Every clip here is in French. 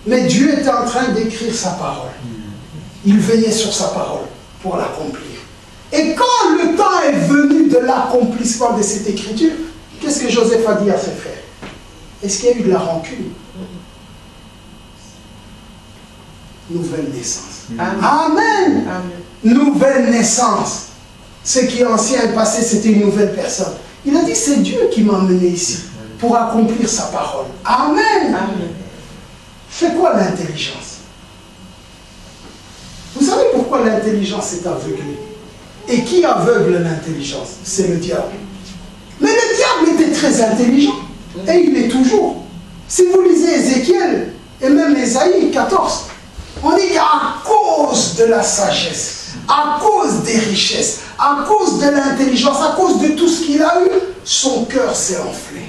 Mais Dieu était en train d'écrire sa parole. Il veillait sur sa parole pour l'accomplir. Et quand le temps est venu de l'accomplissement de cette écriture, qu'est-ce que Joseph a dit à ses frères? Est-ce qu'il y a eu de la rancune? Nouvelle naissance. Amen. Amen. Amen. Nouvelle naissance. Ce qui est ancien et passé, c'était une nouvelle personne. Il a dit, c'est Dieu qui m'a emmené ici pour accomplir sa parole. Amen. Amen. C'est quoi l'intelligence? Vous savez pourquoi l'intelligence est aveuglée? Et qui aveugle l'intelligence? C'est le diable. Mais le diable était très intelligent. Et il est toujours. Si vous lisez Ézéchiel et même Ésaïe 14, on dit qu'à cause de la sagesse, à cause des richesses, à cause de l'intelligence, à cause de tout ce qu'il a eu, son cœur s'est enflé.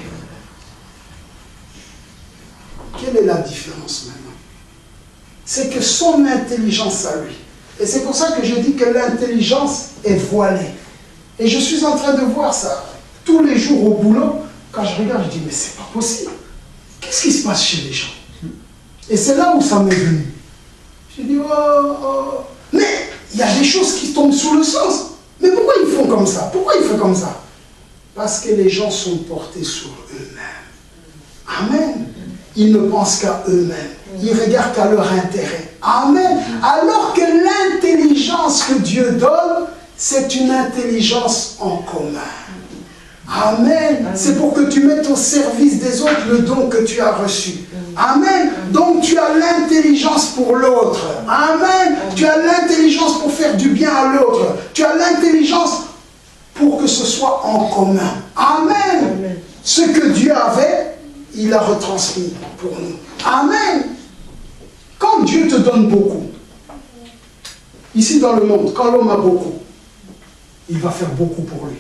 Quelle est la différence maintenant? C'est que son intelligence à lui. Et c'est pour ça que je dis que l'intelligence est voilée. Et je suis en train de voir ça tous les jours au boulot. Quand je regarde, je dis, mais c'est pas possible. Qu'est-ce qui se passe chez les gens? Et c'est là où ça m'est venu. Je dis, oh. Mais il y a des choses qui tombent sous le sens. Mais pourquoi ils font comme ça? Pourquoi ils font comme ça? Parce que les gens sont portés sur eux-mêmes. Amen. Ils ne pensent qu'à eux-mêmes. Ils regardent qu'à leur intérêt. Amen. Alors que l'intelligence que Dieu donne, c'est une intelligence en commun. Amen. C'est pour que tu mettes au service des autres le don que tu as reçu. Amen. Donc tu as l'intelligence pour l'autre. Amen. Tu as l'intelligence pour faire du bien à l'autre. Tu as l'intelligence pour que ce soit en commun. Amen. Ce que Dieu avait, il a retransmis pour nous. Amen. Quand Dieu te donne beaucoup, ici dans le monde, quand l'homme a beaucoup, il va faire beaucoup pour lui.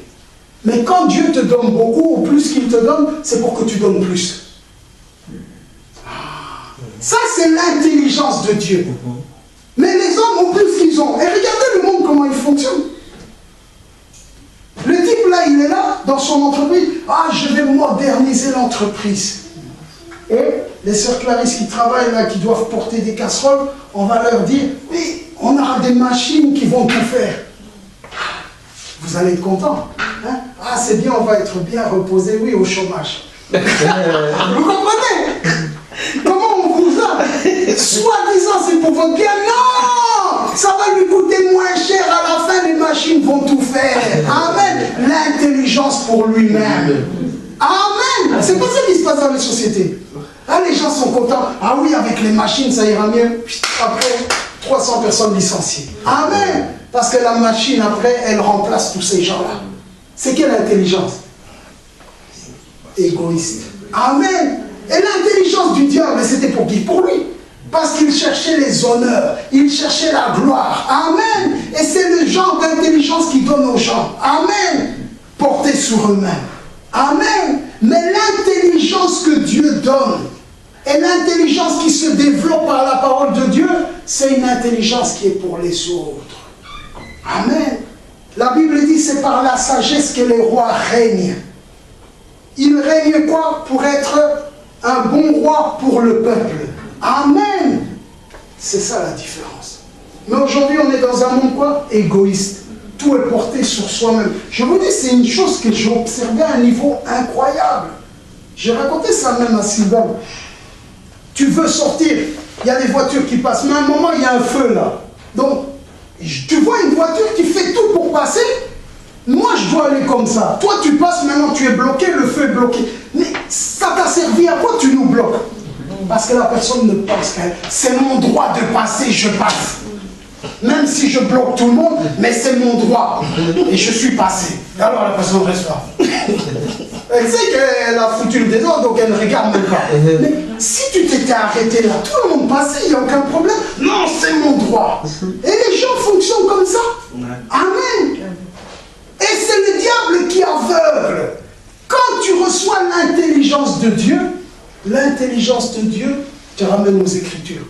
Mais quand Dieu te donne beaucoup, au plus qu'il te donne, c'est pour que tu donnes plus. Ça, c'est l'intelligence de Dieu. Mais les hommes, au plus qu'ils ont, et regardez le monde, comment il fonctionne. Le type là, il est là, dans son entreprise, ah, je vais moderniser l'entreprise. Et les sœurs Clarisse qui travaillent là, qui doivent porter des casseroles, on va leur dire, oui, on aura des machines qui vont tout faire. Vous allez être content. Hein? Ah, c'est bien, on va être bien reposé, oui, au chômage. Vous comprenez? Comment on vous a? Soi-disant, c'est pour votre bien. Non! Ça va lui coûter moins cher. À la fin, les machines vont tout faire. Amen. L'intelligence pour lui-même. Amen. C'est pas ça qui se passe dans les sociétés. Ah, les gens sont contents. Ah oui, avec les machines, ça ira mieux. Après, 300 personnes licenciées. Amen. Parce que la machine, après, elle remplace tous ces gens-là. C'est quelle intelligence? Égoïste. Amen. Et l'intelligence du diable, c'était pour qui? Pour lui. Parce qu'il cherchait les honneurs, il cherchait la gloire. Amen. Et c'est le genre d'intelligence qu'il donne aux gens. Amen. Portés sur eux-mêmes. Amen. Mais l'intelligence que Dieu donne, et l'intelligence qui se développe par la parole de Dieu, c'est une intelligence qui est pour les autres. Amen. La Bible dit, c'est par la sagesse que les rois règnent. Ils règnent quoi? Pour être un bon roi pour le peuple. Amen. C'est ça la différence. Mais aujourd'hui, on est dans un monde quoi? Égoïste. Tout est porté sur soi-même. Je vous dis, c'est une chose que j'ai observée à un niveau incroyable. J'ai raconté ça même à Sylvain. Tu veux sortir, il y a des voitures qui passent, mais à un moment, il y a un feu là. Donc, tu vois une voiture qui fait tout pour passer. Moi, je dois aller comme ça. Toi, tu passes, maintenant, tu es bloqué, le feu est bloqué. Mais ça t'a servi à quoi tu nous bloques? Parce que la personne ne pense qu'elle. C'est mon droit de passer, je passe. Même si je bloque tout le monde, mais c'est mon droit. Et je suis passé. Alors la personne reste là. Elle sait qu'elle a foutu le désordre, donc elle ne regarde même pas. Mais si tu t'étais arrêté là, tout le monde passait, il n'y a aucun problème. Non, c'est mon droit. Et les gens fonctionnent comme ça. Amen. Et c'est le diable qui aveugle. Quand tu reçois l'intelligence de Dieu te ramène aux Écritures.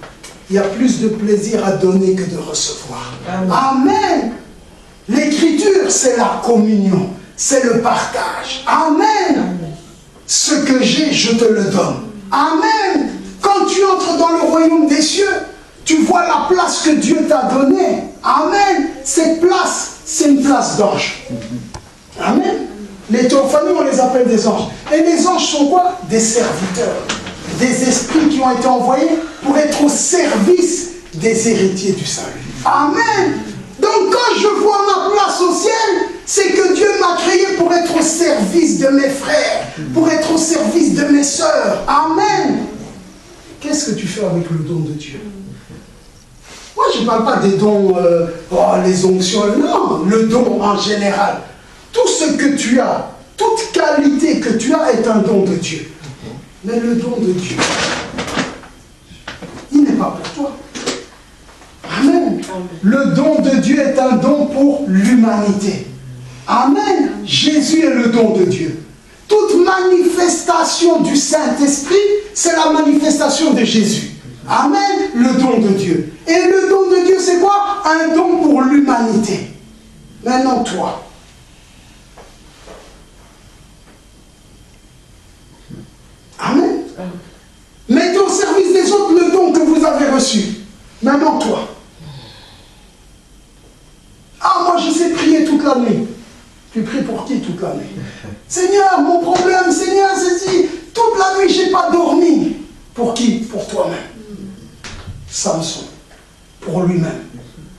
Il y a plus de plaisir à donner que de recevoir. Amen. L'écriture, c'est la communion, c'est le partage. Amen. Ce que j'ai, je te le donne. Amen. Quand tu entres dans le royaume royaume des cieux, tu vois la place que Dieu t'a donnée. Amen. Cette place, c'est une place d'ange. Amen. Les théophanies, on les appelle des anges. Et les anges sont quoi? Des serviteurs. Des esprits qui ont été envoyés pour être au service des héritiers du salut. Amen. Donc quand je vois ma place au ciel, c'est que Dieu m'a créé pour être au service de mes frères, pour être au service de mes sœurs. Amen. Qu'est-ce que tu fais avec le don de Dieu? Moi, je ne parle pas des dons, les onctions, non, le don en général. Tout ce que tu as, toute qualité que tu as est un don de Dieu. Mais le don de Dieu, il n'est pas pour toi. Amen. Le don de Dieu est un don pour l'humanité. Amen. Jésus est le don de Dieu. Toute manifestation du Saint-Esprit, c'est la manifestation de Jésus. Amen. Le don de Dieu. Et le don de Dieu, c'est quoi? Un don pour l'humanité. Maintenant, toi. Amen. Mettez au service des autres le don que vous avez reçu. Maintenant, toi. Ah, moi, je sais prier toute la nuit. Tu pries pour qui toute la nuit? Seigneur, mon problème, Seigneur, ceci. Toute la nuit, je n'ai pas dormi. Pour qui? Pour toi-même. Samson. Pour lui-même.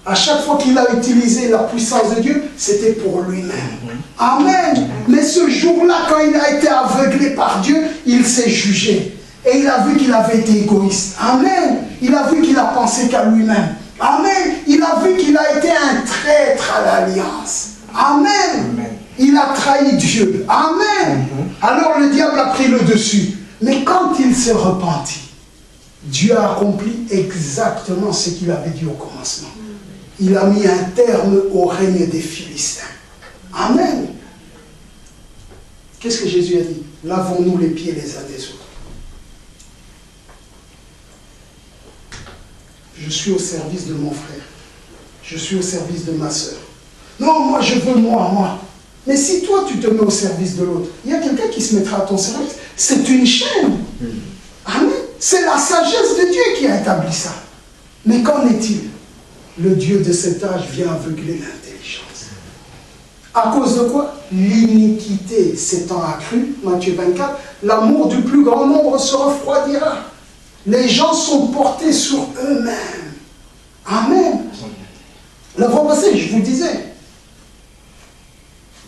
À chaque fois qu'il a utilisé la puissance de Dieu, c'était pour lui-même. Amen. Mais ce jour-là, quand il a été aveuglé par Dieu, il s'est jugé. Et il a vu qu'il avait été égoïste. Amen. Il a vu qu'il a pensé qu'à lui-même. Amen. Il a vu qu'il a été un traître à l'alliance. Amen. Amen. Il a trahi Dieu. Amen. Alors le diable a pris le dessus. Mais quand il s'est repenti, Dieu a accompli exactement ce qu'il avait dit au commencement. Il a mis un terme au règne des Philistins. Amen. Qu'est-ce que Jésus a dit? Lavons-nous les pieds les uns des autres. Je suis au service de mon frère. Je suis au service de ma soeur. Non, moi je veux moi. Mais si toi tu te mets au service de l'autre, il y a quelqu'un qui se mettra à ton service. C'est une chaîne. Amen. C'est la sagesse de Dieu qui a établi ça. Mais qu'en est-il? Le Dieu de cet âge vient aveugler l'intelligence. À cause de quoi? L'iniquité s'étant accrue, Matthieu 24, l'amour du plus grand nombre se refroidira. Les gens sont portés sur eux-mêmes. Amen. La fois passée, je vous disais,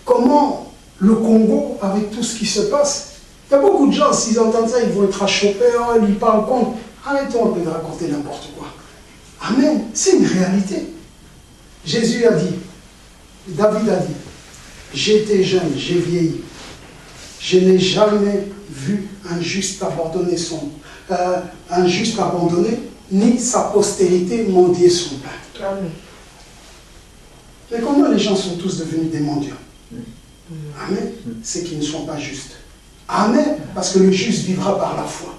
comment le Congo, avec tout ce qui se passe, il y a beaucoup de gens, s'ils entendent ça, ils vont être achoppés, ils parlent contre. Arrêtons un peu de raconter n'importe quoi. Amen. C'est une réalité. Jésus a dit, David a dit, j'étais jeune, j'ai vieilli. Je n'ai jamais vu un juste abandonner ni sa postérité mendier son pain. Amen. Mais comment les gens sont tous devenus des mendiants? Amen. C'est qu'ils ne sont pas justes. Amen. Parce que le juste vivra par la foi.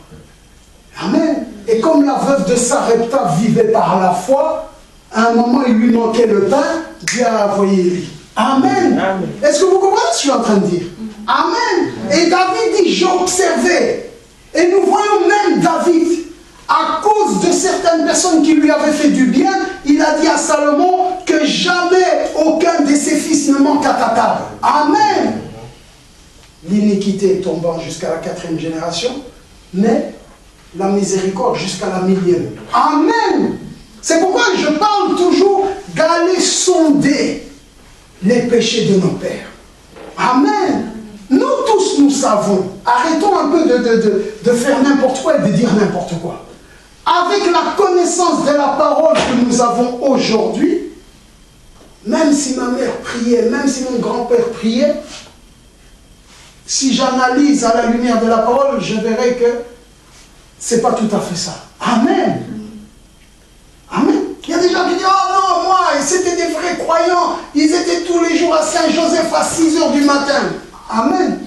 Amen. Et comme la veuve de Sarepta vivait par la foi, à un moment il lui manquait le pain, Dieu a envoyé Élie. Amen. Amen. Est-ce que vous comprenez ce que je suis en train de dire? Amen. Et David dit, j'ai observé. Et nous voyons même David, à cause de certaines personnes qui lui avaient fait du bien, il a dit à Salomon que jamais aucun de ses fils ne manque à ta table. Amen. L'iniquité est tombant jusqu'à la 4e génération, mais la miséricorde jusqu'à la 1000e. Amen. C'est pourquoi je parle toujours d'aller sonder les péchés de nos pères. Amen. Nous tous, nous savons. Arrêtons un peu de faire n'importe quoi et de dire n'importe quoi. Avec la connaissance de la parole que nous avons aujourd'hui, même si ma mère priait, même si mon grand-père priait, si j'analyse à la lumière de la parole, je verrai que ce n'est pas tout à fait ça. Amen. Amen. Il y a des gens qui disent, oh non, moi, c'était des vrais croyants. Ils étaient tous les jours à Saint-Joseph à 6h du matin. Amen.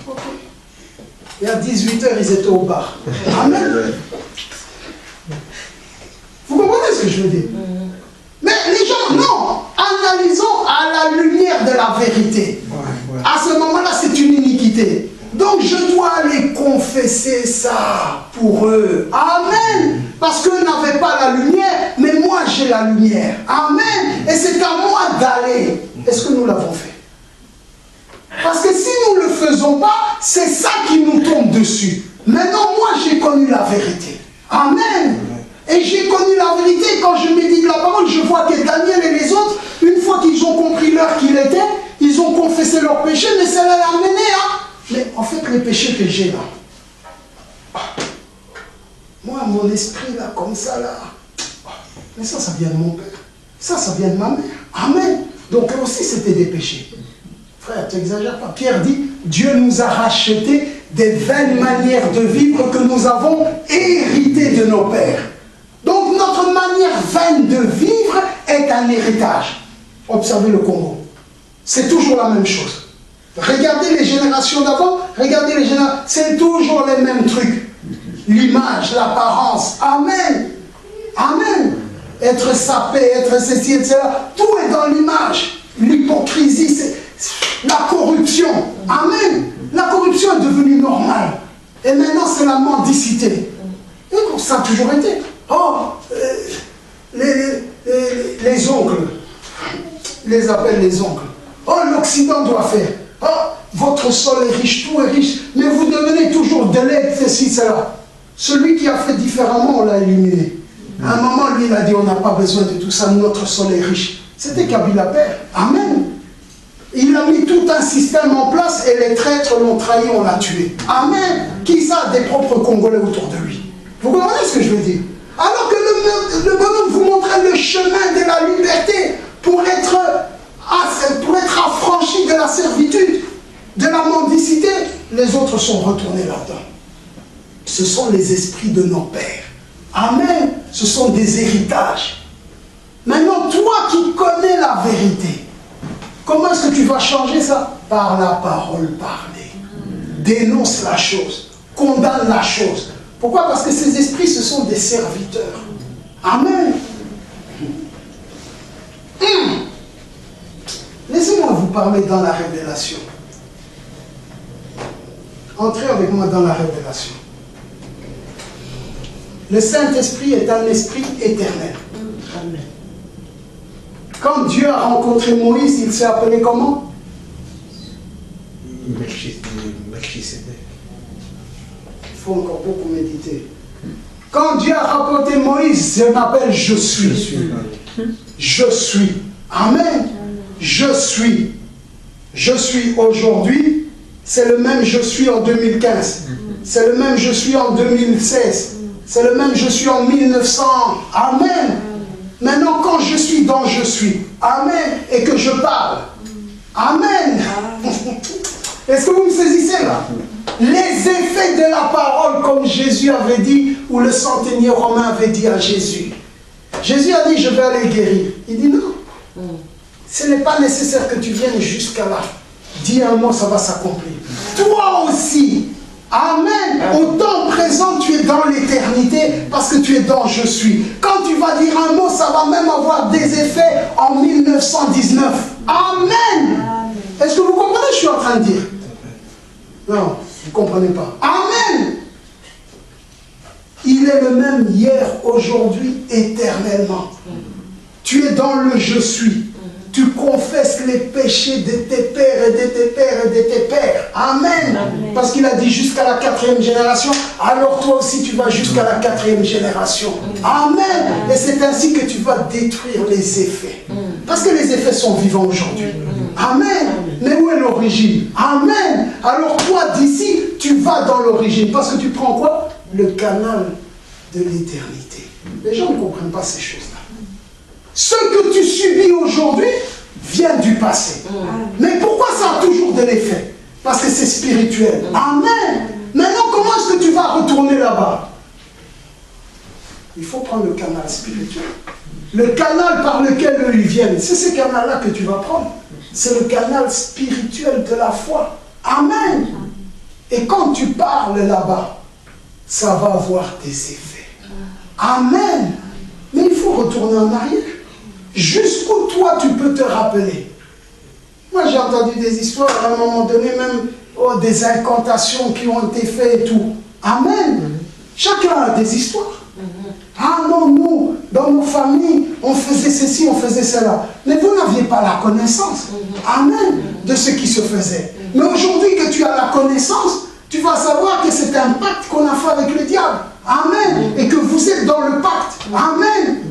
Okay. Et à 18h, ils étaient au bar. Amen. Vous comprenez ce que je veux dire? Mais les gens, non. Analysons à la lumière de la vérité. À ce moment-là, c'est une iniquité. Donc, Donc je dois aller confesser ça pour eux. Amen. Parce qu'eux n'avaient pas la lumière, mais moi j'ai la lumière. Amen. Et c'est à moi d'aller. Est-ce que nous l'avons fait? Parce que si nous ne le faisons pas, c'est ça qui nous tombe dessus. Maintenant, moi j'ai connu la vérité. Amen. Et j'ai connu la vérité. Quand je médite la parole, je vois que Daniel et les autres, une fois qu'ils ont compris l'heure qu'il était, ils ont confessé leurs péchés, mais ça l'a amené, hein. Mais en fait, les péchés que j'ai là, moi, mon esprit là, comme ça là, mais ça vient de mon père. Ça vient de ma mère. Amen. Donc eux aussi, c'était des péchés. Frère, tu n'exagères pas. Pierre dit, Dieu nous a racheté des vaines manières de vivre que nous avons héritées de nos pères. Donc notre manière vaine de vivre est un héritage. Observez le Congo. C'est toujours la même chose. Regardez les générations d'avant, regardez les générations, c'est toujours les mêmes trucs. L'image, l'apparence. Amen. Amen. Être sapé, être ceci, etc. Tout est dans l'image. L'hypocrisie, c'est la corruption. Amen. La corruption est devenue normale. Et maintenant, c'est la mendicité. Et ça a toujours été. Oh, les oncles. Ils les appellent les oncles. Oh, l'Occident doit faire. Oh, votre sol est riche, tout est riche. Mais vous devenez toujours délègue, ceci, cela. Celui qui a fait différemment, on l'a éliminé. À un moment, lui, il a dit, on n'a pas besoin de tout ça, notre sol est riche. C'était Kabila Père. Amen. Il a mis tout un système en place et les traîtres l'ont trahi, on l'a tué. Amen. Qui ça? Des propres Congolais autour de lui. Vous comprenez ce que je veux dire? Alors que le bonhomme vous montrait le chemin de la liberté pour être affranchi de la servitude, de la mendicité, les autres sont retournés là-dedans. Ce sont les esprits de nos pères. Amen. Ce sont des héritages. Maintenant, toi qui connais la vérité, comment est-ce que tu vas changer ça? Par la parole parlée. Dénonce la chose. Condamne la chose. Pourquoi? Parce que ces esprits, ce sont des serviteurs. Amen. Laissez-moi vous parler dans la révélation. Entrez avec moi dans la révélation. Le Saint-Esprit est un esprit éternel. Amen. Quand Dieu a rencontré Moïse, il s'est appelé comment? Melchisédek. Il faut encore beaucoup méditer. Quand Dieu a rencontré Moïse, il m'appelle je suis. Je suis. Amen. Je suis. Je suis aujourd'hui. C'est le même je suis en 2015. C'est le même je suis en 2016. C'est le même je suis en 1900. Amen. Maintenant, quand je suis dans je suis, amen, et que je parle, amen. Est-ce que vous me saisissez là? Les effets de la parole, comme Jésus avait dit, ou le centenier romain avait dit à Jésus. Jésus a dit, je vais aller guérir. Il dit non. Ce n'est pas nécessaire que tu viennes jusqu'à là. Dis un mot, ça va s'accomplir. Toi aussi. Amen. Au temps présent, tu es dans l'éternité parce que tu es dans je suis. Quand tu vas dire un mot, ça va même avoir des effets en 1919. Amen. Est-ce que vous comprenez ce que je suis en train de dire? Non, vous ne comprenez pas. Amen. Il est le même hier, aujourd'hui, éternellement. Tu es dans le je suis. Tu confesses les péchés de tes pères et de tes pères et de tes pères. Amen. Amen. Parce qu'il a dit jusqu'à la 4e génération. Alors toi aussi tu vas jusqu'à la 4e génération. Amen. Amen. Et c'est ainsi que tu vas détruire les effets. Parce que les effets sont vivants aujourd'hui. Amen. Amen. Mais où est l'origine? Amen. Alors toi d'ici, tu vas dans l'origine. Parce que tu prends quoi? Le canal de l'éternité. Les gens ne comprennent pas ces choses-là. Ce que tu subis aujourd'hui vient du passé. Mais pourquoi ça a toujours de l'effet? Parce que c'est spirituel. Amen. Maintenant, comment est-ce que tu vas retourner là-bas? Il faut prendre le canal spirituel. Le canal par lequel eux ils viennent, c'est ce canal-là que tu vas prendre. C'est le canal spirituel de la foi. Amen. Et quand tu parles là-bas, ça va avoir des effets. Amen. Mais il faut retourner en arrière. Jusqu'où toi tu peux te rappeler. Moi j'ai entendu des histoires, à un moment donné même, oh, des incantations qui ont été faites et tout. Amen. Chacun a des histoires. Ah non, nous, dans nos familles, on faisait ceci, on faisait cela. Mais vous n'aviez pas la connaissance. Amen. De ce qui se faisait. Mais aujourd'hui que tu as la connaissance, tu vas savoir que c'est un pacte qu'on a fait avec le diable. Amen. Et que vous êtes dans le pacte. Amen.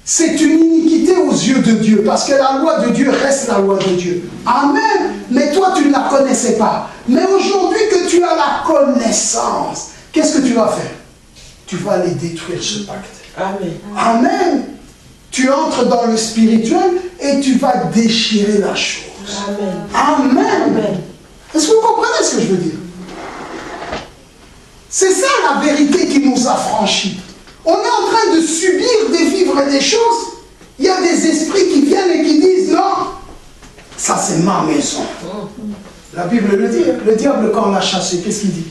C'est une iniquité aux yeux de Dieu. Parce que la loi de Dieu reste la loi de Dieu. Amen. Mais toi, tu ne la connaissais pas. Mais aujourd'hui que tu as la connaissance, qu'est-ce que tu vas faire? Tu vas aller détruire ce pacte. Amen. Amen. Tu entres dans le spirituel et tu vas déchirer la chose. Amen. Amen. Amen. Est-ce que vous comprenez ce que je veux dire? C'est ça la vérité qui nous a franchis. On est en train de subir, de vivre des choses. Il y a des esprits qui viennent et qui disent non, ça c'est ma maison. La Bible le dit. Le diable, quand on l'a chassé, qu'est-ce qu'il dit?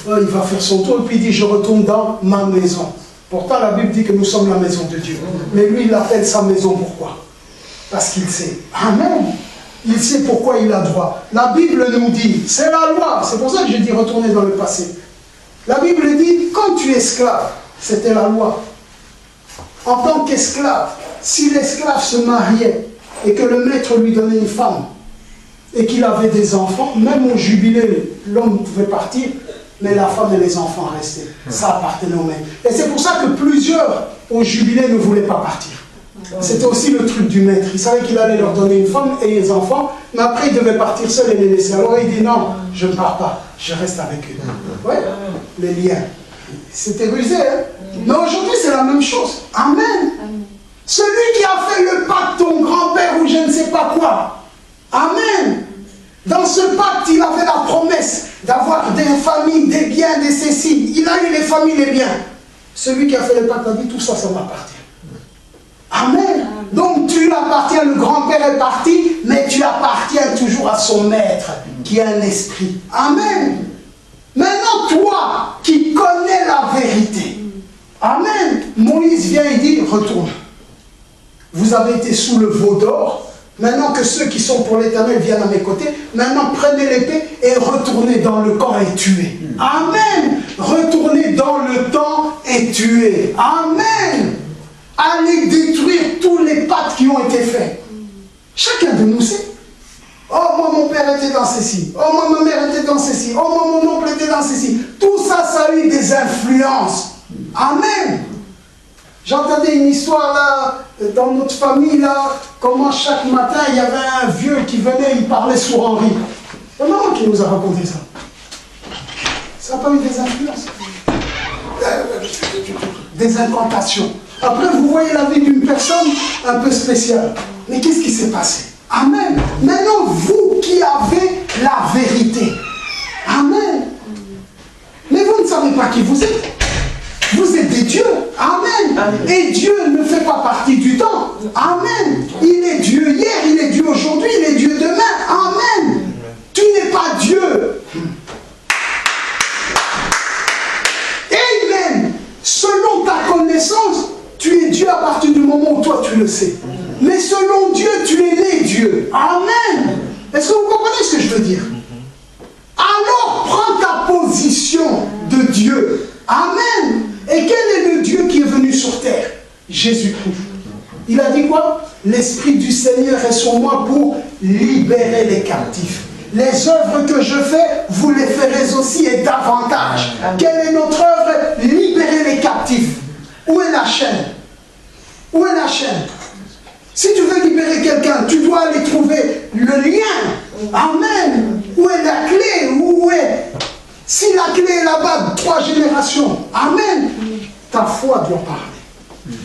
Oh, il va faire son tour et puis il dit je retourne dans ma maison. Pourtant la Bible dit que nous sommes la maison de Dieu. Mais lui il appelle sa maison pourquoi? Parce qu'il sait. Amen. Il sait pourquoi il a droit. La Bible nous dit, c'est la loi. C'est pour ça que je dis retourner dans le passé. La Bible dit, quand tu es esclave, c'était la loi. En tant qu'esclave, si l'esclave se mariait et que le maître lui donnait une femme et qu'il avait des enfants, même au jubilé, l'homme pouvait partir, mais la femme et les enfants restaient. Ça appartenait au maître. Et c'est pour ça que plusieurs au jubilé ne voulaient pas partir. C'était aussi le truc du maître. Il savait qu'il allait leur donner une femme et des enfants, mais après il devait partir seul et les laisser. Alors il dit non, je ne pars pas, je reste avec eux. Oui, les liens. C'était rusé, hein? Mais aujourd'hui c'est la même chose. Amen. Celui qui a fait le pacte, ton grand-père ou je ne sais pas quoi. Amen. Dans ce pacte, il avait la promesse d'avoir des familles, des biens, des cécile. Il a eu les familles, les biens. Celui qui a fait le pacte a dit tout ça, ça m'appartient. Amen. Donc tu appartiens, le grand-père est parti, mais tu appartiens toujours à son maître, qui est un esprit. Amen. Maintenant, toi, qui connais la vérité. Amen. Moïse vient et dit, retourne. Vous avez été sous le veau d'or. Maintenant que ceux qui sont pour l'Éternel viennent à mes côtés, maintenant prenez l'épée et retournez dans le camp et tuez. Amen. Retournez dans le temps et tuez. Amen. Allez détruire tous les pactes qui ont été faits. Chacun de nous sait. Oh, moi, mon père était dans ceci. Oh, moi, ma mère était dans ceci. Oh, moi, mon oncle était dans ceci. Tout ça, ça a eu des influences. Amen. J'entendais une histoire là, dans notre famille là, comment chaque matin, il y avait un vieux qui venait, il parlait sur Henri. C'est maman qui nous a raconté ça. Ça n'a pas eu des influences. Des incantations. Après, vous voyez la vie d'une personne un peu spéciale. Mais qu'est-ce qui s'est passé? Amen. Maintenant, vous qui avez la vérité. Amen. Mais vous ne savez pas qui vous êtes. Vous êtes des dieux. Amen. Amen. Et Dieu ne fait pas partie du temps. Amen. Il est Dieu hier, il est Dieu aujourd'hui, il est Dieu demain. Amen. Tu n'es pas Dieu. Amen. Selon ta connaissance, tu es Dieu à partir du moment où toi tu le sais. Mais selon Dieu, tu es né Dieu. Amen. Est-ce que vous comprenez ce que je veux dire? Alors prends ta position de Dieu. Amen. Et quel est le Dieu qui est venu sur terre? Jésus-Christ. Il a dit quoi? L'Esprit du Seigneur est sur moi pour libérer les captifs. Les œuvres que je fais, vous les ferez aussi et davantage. Quelle est notre œuvre? Libérer les captifs. Où est la chaîne? Où est la chaîne? Si tu veux libérer quelqu'un, tu dois aller trouver le lien. Amen. Où est la clé? Où est? Si la clé est là-bas, 3 générations. Amen. Ta foi doit parler.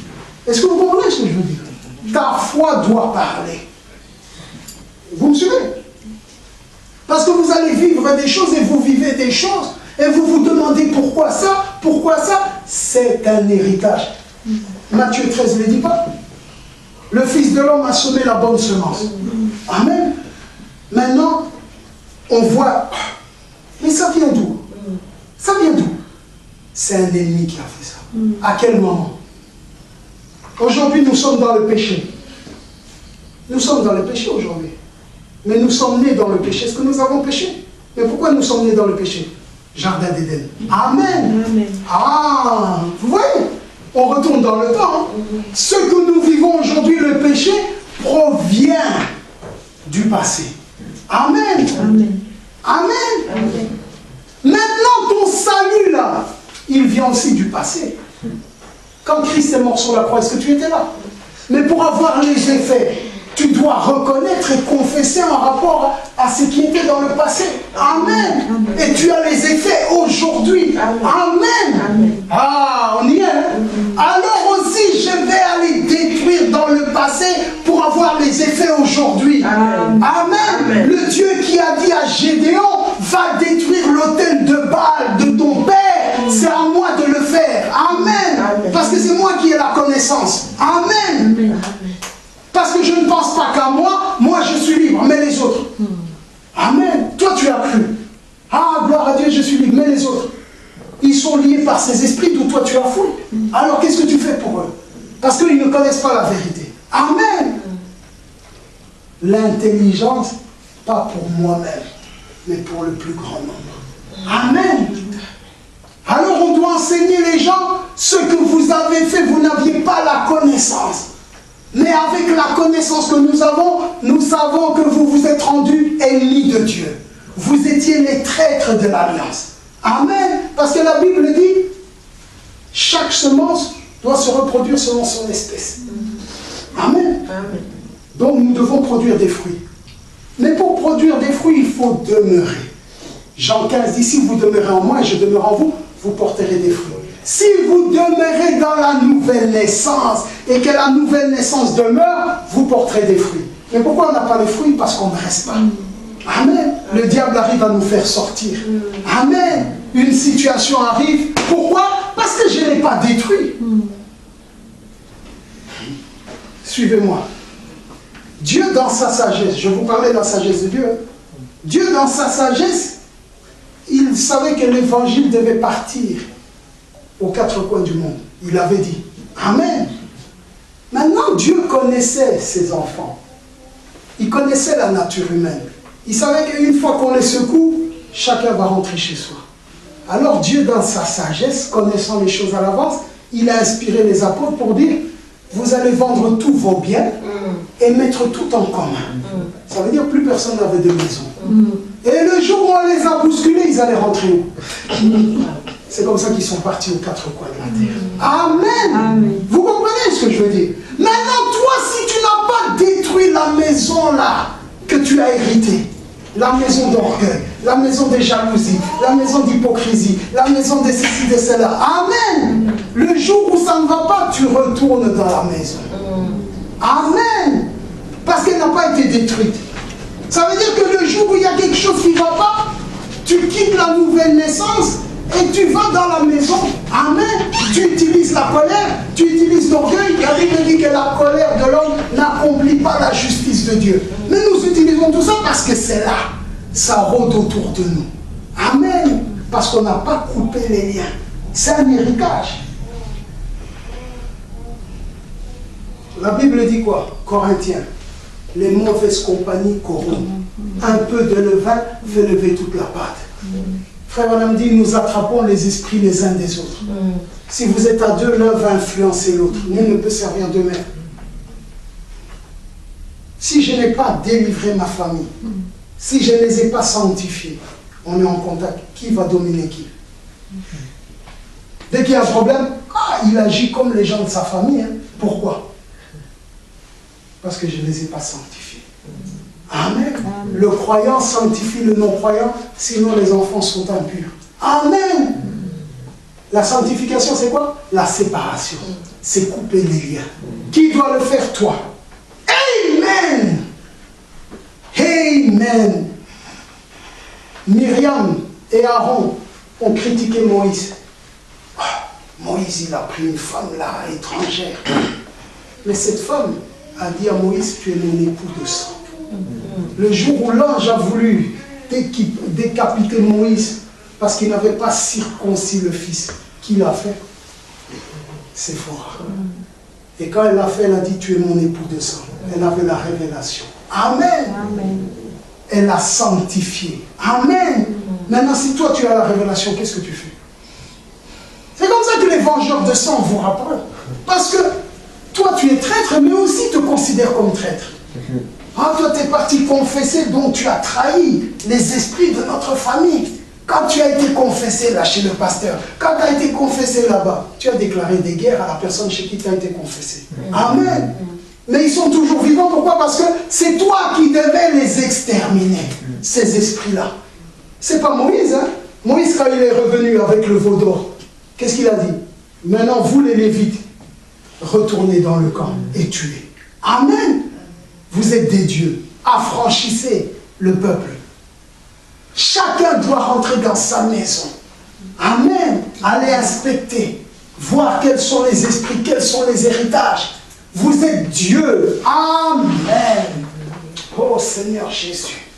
Est-ce que vous comprenez ce que je veux dire? Ta foi doit parler. Vous me suivez? Parce que vous allez vivre des choses et vous vivez des choses. Et vous vous demandez pourquoi ça? Pourquoi ça? C'est un héritage. Matthieu 13 ne le dit pas. Le Fils de l'homme a semé la bonne semence. Amen. Maintenant, on voit... Mais ça vient d'où? Ça vient d'où? C'est un ennemi qui a fait ça. À quel moment? Aujourd'hui, nous sommes dans le péché. Nous sommes dans le péché aujourd'hui. Mais nous sommes nés dans le péché. Est-ce que nous avons péché? Mais pourquoi nous sommes nés dans le péché? Jardin d'Éden. Amen. Amen. Ah, vous voyez, on retourne dans le temps. Ce que nous vivons aujourd'hui, le péché, provient du passé. Amen. Amen. Amen. Amen. Maintenant, ton salut, là, il vient aussi du passé. Quand Christ est mort sur la croix, est-ce que tu étais là? Mais pour avoir les effets, tu dois reconnaître et confesser en rapport à ce qui était dans le passé. Amen. Amen. Et tu as les effets aujourd'hui. Amen. Amen. Amen. Ah, on y est. Hein? Alors aussi, je vais aller détruire dans le passé pour avoir les effets aujourd'hui. Amen. Amen. Amen. Le Dieu qui a dit à Gédéon, va détruire l'autel de Baal de ton père. C'est à moi de le faire. Amen. Amen. Parce que c'est moi qui ai la connaissance. Amen. Amen. Parce que je ne pense pas qu'à moi, moi je suis libre, mais les autres. Amen. Toi tu as cru. Ah, gloire à Dieu, je suis libre, mais les autres. Ils sont liés par ces esprits d'où toi tu as fouillé. Alors qu'est-ce que tu fais pour eux? Parce qu'ils ne connaissent pas la vérité. Amen. L'intelligence, pas pour moi-même, mais pour le plus grand nombre. Amen. Alors on doit enseigner les gens ce que vous avez fait, vous n'aviez pas la connaissance. Mais avec la connaissance que nous avons, nous savons que vous vous êtes rendus ennemis de Dieu. Vous étiez les traîtres de l'alliance. Amen. Parce que la Bible dit, chaque semence doit se reproduire selon son espèce. Amen. Amen. Donc nous devons produire des fruits. Mais pour produire des fruits, il faut demeurer. Jean 15 dit, si vous demeurez en moi et je demeure en vous, vous porterez des fruits. Si vous demeurez dans la nouvelle naissance et que la nouvelle naissance demeure, vous porterez des fruits. Mais pourquoi on n'a pas les fruits? Parce qu'on ne reste pas. Amen. Le diable arrive à nous faire sortir. Amen. Une situation arrive. Pourquoi? Parce que je ne l'ai pas détruit. Suivez-moi. Dieu dans sa sagesse, je vous parlais de la sagesse de Dieu. Dieu dans sa sagesse, il savait que l'évangile devait partir aux quatre coins du monde. Il avait dit. Amen. Maintenant, Dieu connaissait ses enfants. Il connaissait la nature humaine. Il savait qu'une fois qu'on les secoue, chacun va rentrer chez soi. Alors Dieu, dans sa sagesse, connaissant les choses à l'avance, il a inspiré les apôtres pour dire, vous allez vendre tous vos biens et mettre tout en commun. Ça veut dire plus personne n'avait de maison. Et le jour où on les a bousculés, ils allaient rentrer où? C'est comme ça qu'ils sont partis aux quatre coins de la terre. Amen. Amen. Vous comprenez ce que je veux dire? Maintenant, toi, si tu n'as pas détruit la maison là que tu as héritée, la maison d'orgueil, la maison de jalousie, la maison d'hypocrisie, la maison de ceci, de cela. Amen. Le jour où ça ne va pas, tu retournes dans la maison. Amen. Parce qu'elle n'a pas été détruite. Ça veut dire que le jour où il y a quelque chose qui ne va pas, tu quittes la nouvelle naissance et tu vas dans la maison. Amen. Tu utilises la colère, tu utilises l'orgueil, car il dit que la colère de l'homme n'accomplit pas la justice de Dieu. Mais nous utilisons tout ça parce que c'est là. Ça rôde autour de nous. Amen. Parce qu'on n'a pas coupé les liens. C'est un héritage. La Bible dit quoi? Corinthiens. Les mauvaises compagnies corrompent. Un peu de levain fait lever toute la pâte. Frère Madame dit, nous attrapons les esprits les uns des autres. Si vous êtes à deux, l'un va influencer l'autre. Nul ne peut servir de maître. Si je n'ai pas délivré ma famille, si je ne les ai pas sanctifiés, on est en contact. Qui va dominer qui? Dès qu'il y a un problème, il agit comme les gens de sa famille. Hein. Pourquoi? Parce que je ne les ai pas sanctifiés. Amen. Amen. Le croyant sanctifie le non-croyant, sinon les enfants sont impurs. Amen. La sanctification, c'est quoi? La séparation. C'est couper les liens. Qui doit le faire? Toi. Amen. Amen. Myriam et Aaron ont critiqué Moïse. Moïse, il a pris une femme là, étrangère. Mais cette femme a dit à Moïse, tu es mon époux de sang. Le jour où l'ange a voulu décapiter Moïse parce qu'il n'avait pas circoncis le fils, qui l'a fait? C'est fort. Et quand elle l'a fait, elle a dit, tu es mon époux de sang. Elle avait la révélation. Amen. Amen. elle a sanctifié. Amen. Maintenant, si toi tu as la révélation, qu'est-ce que tu fais? C'est comme ça que les vengeurs de sang vous rappellent. Parce que toi tu es traître, mais aussi te considèrent comme traître. Ah, toi tu es parti confesser, donc tu as trahi les esprits de notre famille. Quand tu as été confessé là chez le pasteur, quand tu as été confessé là-bas, tu as déclaré des guerres à la personne chez qui tu as été confessé. Amen. Mais ils sont toujours vivants, pourquoi? Parce que c'est toi qui devais les exterminer, ces esprits-là. C'est pas Moïse, hein? Moïse, quand il est revenu avec le veau d'or, qu'est-ce qu'il a dit? Maintenant, vous les Lévites, retournez dans le camp et tuez. Amen. Vous êtes des dieux. Affranchissez le peuple. Chacun doit rentrer dans sa maison. Amen. Allez inspecter, voir quels sont les esprits, quels sont les héritages. Vous êtes Dieu. Amen. Oh Seigneur Jésus.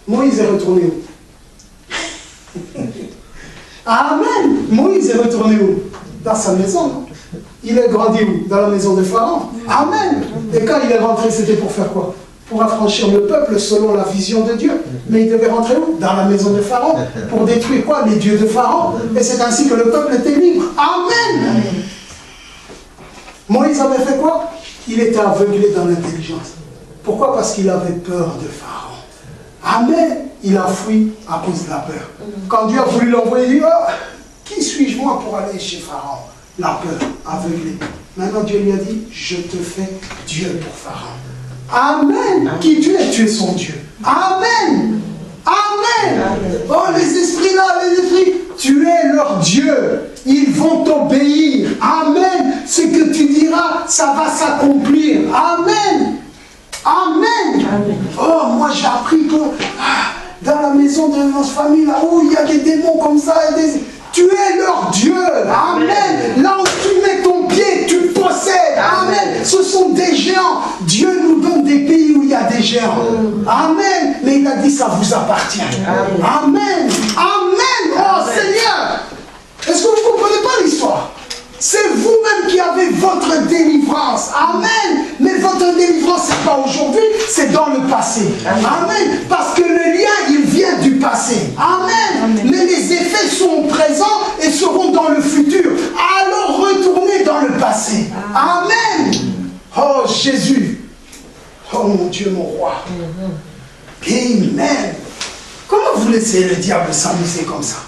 Moïse est retourné où? Amen. Moïse est retourné où? Dans sa maison. Il est grandi où? Dans la maison de Pharaon. Amen. Et quand il est rentré, c'était pour faire quoi? Pour affranchir le peuple selon la vision de Dieu. Mais il devait rentrer où? Dans la maison de Pharaon. Pour détruire quoi? Les dieux de Pharaon. Et c'est ainsi que le peuple était libre. Amen. Moïse avait fait quoi? Il était aveuglé dans l'intelligence. Pourquoi? Parce qu'il avait peur de Pharaon. Amen. Il a fui à cause de la peur. Quand Dieu a voulu l'envoyer, il dit, oh, qui suis-je moi pour aller chez Pharaon? La peur, aveuglé. Maintenant Dieu lui a dit, je te fais Dieu pour Pharaon. Amen. Qui Dieu est, tu es son Dieu. Amen. Amen. Oh, les esprits là, les esprits, tu es leur Dieu. Ils vont t'obéir. Amen. Ce que tu diras, ça va s'accomplir. Amen. Amen. Oh, moi j'ai appris que dans la maison de notre famille, là où il y a des démons comme ça, tu es leur Dieu. Amen. Là où tu mets ton pied, tu possèdes. Amen. Ce sont des géants. Dieu nous donne des pays où il y a des géants. Amen. Mais il a dit, ça vous appartient. Amen. Amen. Oh Seigneur. Est-ce que vous ne comprenez pas l'histoire? C'est vous-même qui avez votre délivrance. Amen. Mais votre délivrance, ce n'est pas aujourd'hui, c'est dans le passé. Amen. Parce que le lien, il vient du passé. Amen. Mais les effets sont présents et seront dans le futur. Alors retournez dans le passé. Amen. Oh Jésus. Oh mon Dieu, mon roi. Amen. Comment vous laissez le diable s'amuser comme ça?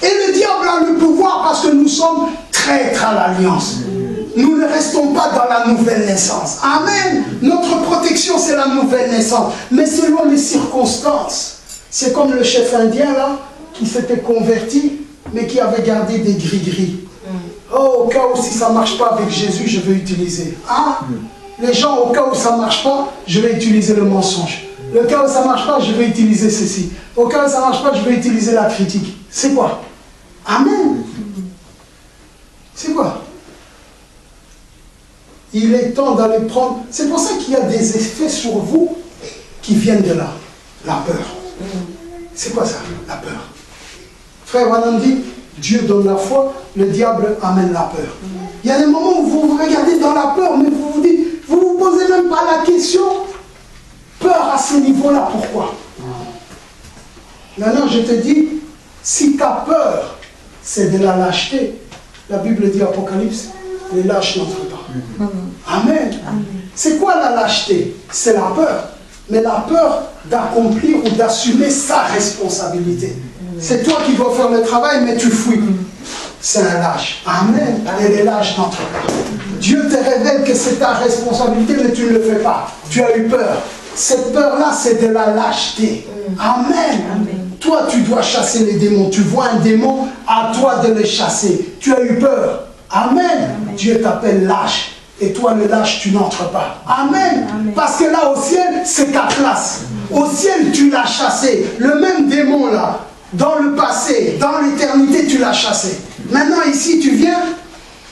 Et le diable a le pouvoir parce que nous sommes traîtres à l'alliance. Nous ne restons pas dans la nouvelle naissance. Amen. Notre protection, c'est la nouvelle naissance. Mais selon les circonstances. C'est comme le chef indien là, qui s'était converti, mais qui avait gardé des gris-gris. Oh, au cas où si ça ne marche pas avec Jésus, je vais utiliser. Ah, les gens, au cas où ça ne marche pas, je vais utiliser le mensonge. Le cas où ça ne marche pas, je vais utiliser ceci. Au cas où ça ne marche pas, je vais utiliser la critique. C'est quoi? Amen. C'est quoi? Il est temps d'aller prendre... C'est pour ça qu'il y a des effets sur vous qui viennent de là. La peur. C'est quoi ça, la peur? Frère Wanam dit, Dieu donne la foi, le diable amène la peur. Il y a des moments où vous vous regardez dans la peur, mais vous vous dites, vous ne vous posez même pas la question. Peur à ce niveau-là, pourquoi? Maintenant, je te dis, si ta peur, c'est de la lâcheté, la Bible dit Apocalypse, les lâches n'entrent pas. Amen. C'est quoi la lâcheté? C'est la peur. Mais la peur d'accomplir ou d'assumer sa responsabilité. C'est toi qui dois faire le travail, mais tu fuis. C'est un lâche. Amen. Et les lâches n'entrent pas. Dieu te révèle que c'est ta responsabilité, mais tu ne le fais pas. Tu as eu peur. Cette peur-là, c'est de la lâcheté. Amen. Toi, tu dois chasser les démons. Tu vois un démon, à toi de le chasser. Tu as eu peur. Amen. Dieu t'appelle lâche. Et toi, le lâche, tu n'entres pas. Amen. Parce que là, au ciel, c'est ta place. Au ciel, tu l'as chassé. Le même démon, là, dans le passé, dans l'éternité, tu l'as chassé. Maintenant, ici, tu viens,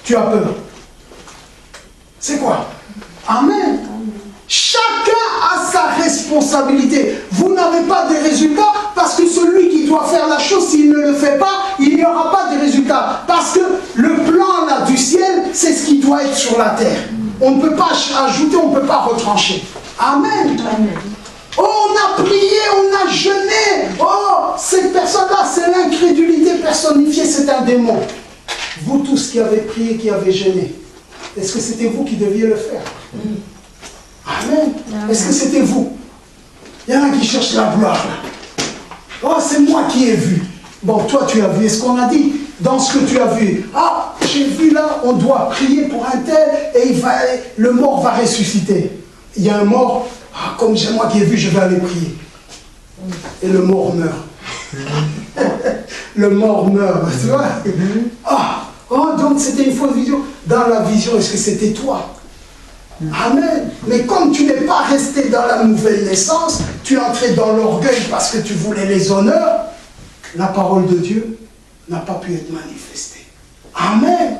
tu as peur. C'est quoi? Amen. Chacun a sa responsabilité. Vous n'avez pas de résultats parce que celui qui doit faire la chose, s'il ne le fait pas, il n'y aura pas de résultats. Parce que le plan là du ciel, c'est ce qui doit être sur la terre. On ne peut pas ajouter, on ne peut pas retrancher. Amen. Amen. Oh, on a prié, on a jeûné. Oh, cette personne-là, c'est l'incrédulité personnifiée, c'est un démon. Vous tous qui avez prié, qui avez jeûné, est-ce que c'était vous qui deviez le faire? Amen. Est-ce que c'était vous? Il y en a qui cherchent la gloire. Oh, c'est moi qui ai vu. Bon, toi, tu as vu. Est-ce qu'on a dit dans ce que tu as vu? Ah, j'ai vu là, on doit prier pour un tel et le mort va ressusciter. Il y a un mort. Ah, comme c'est moi qui ai vu, je vais aller prier. Et le mort meurt. Le mort meurt, tu vois. Ah, oh, donc c'était une fausse vision. Dans la vision, est-ce que c'était toi? Amen. Mais comme tu n'es pas resté dans la nouvelle naissance, tu es entré dans l'orgueil parce que tu voulais les honneurs, la parole de Dieu n'a pas pu être manifestée. Amen.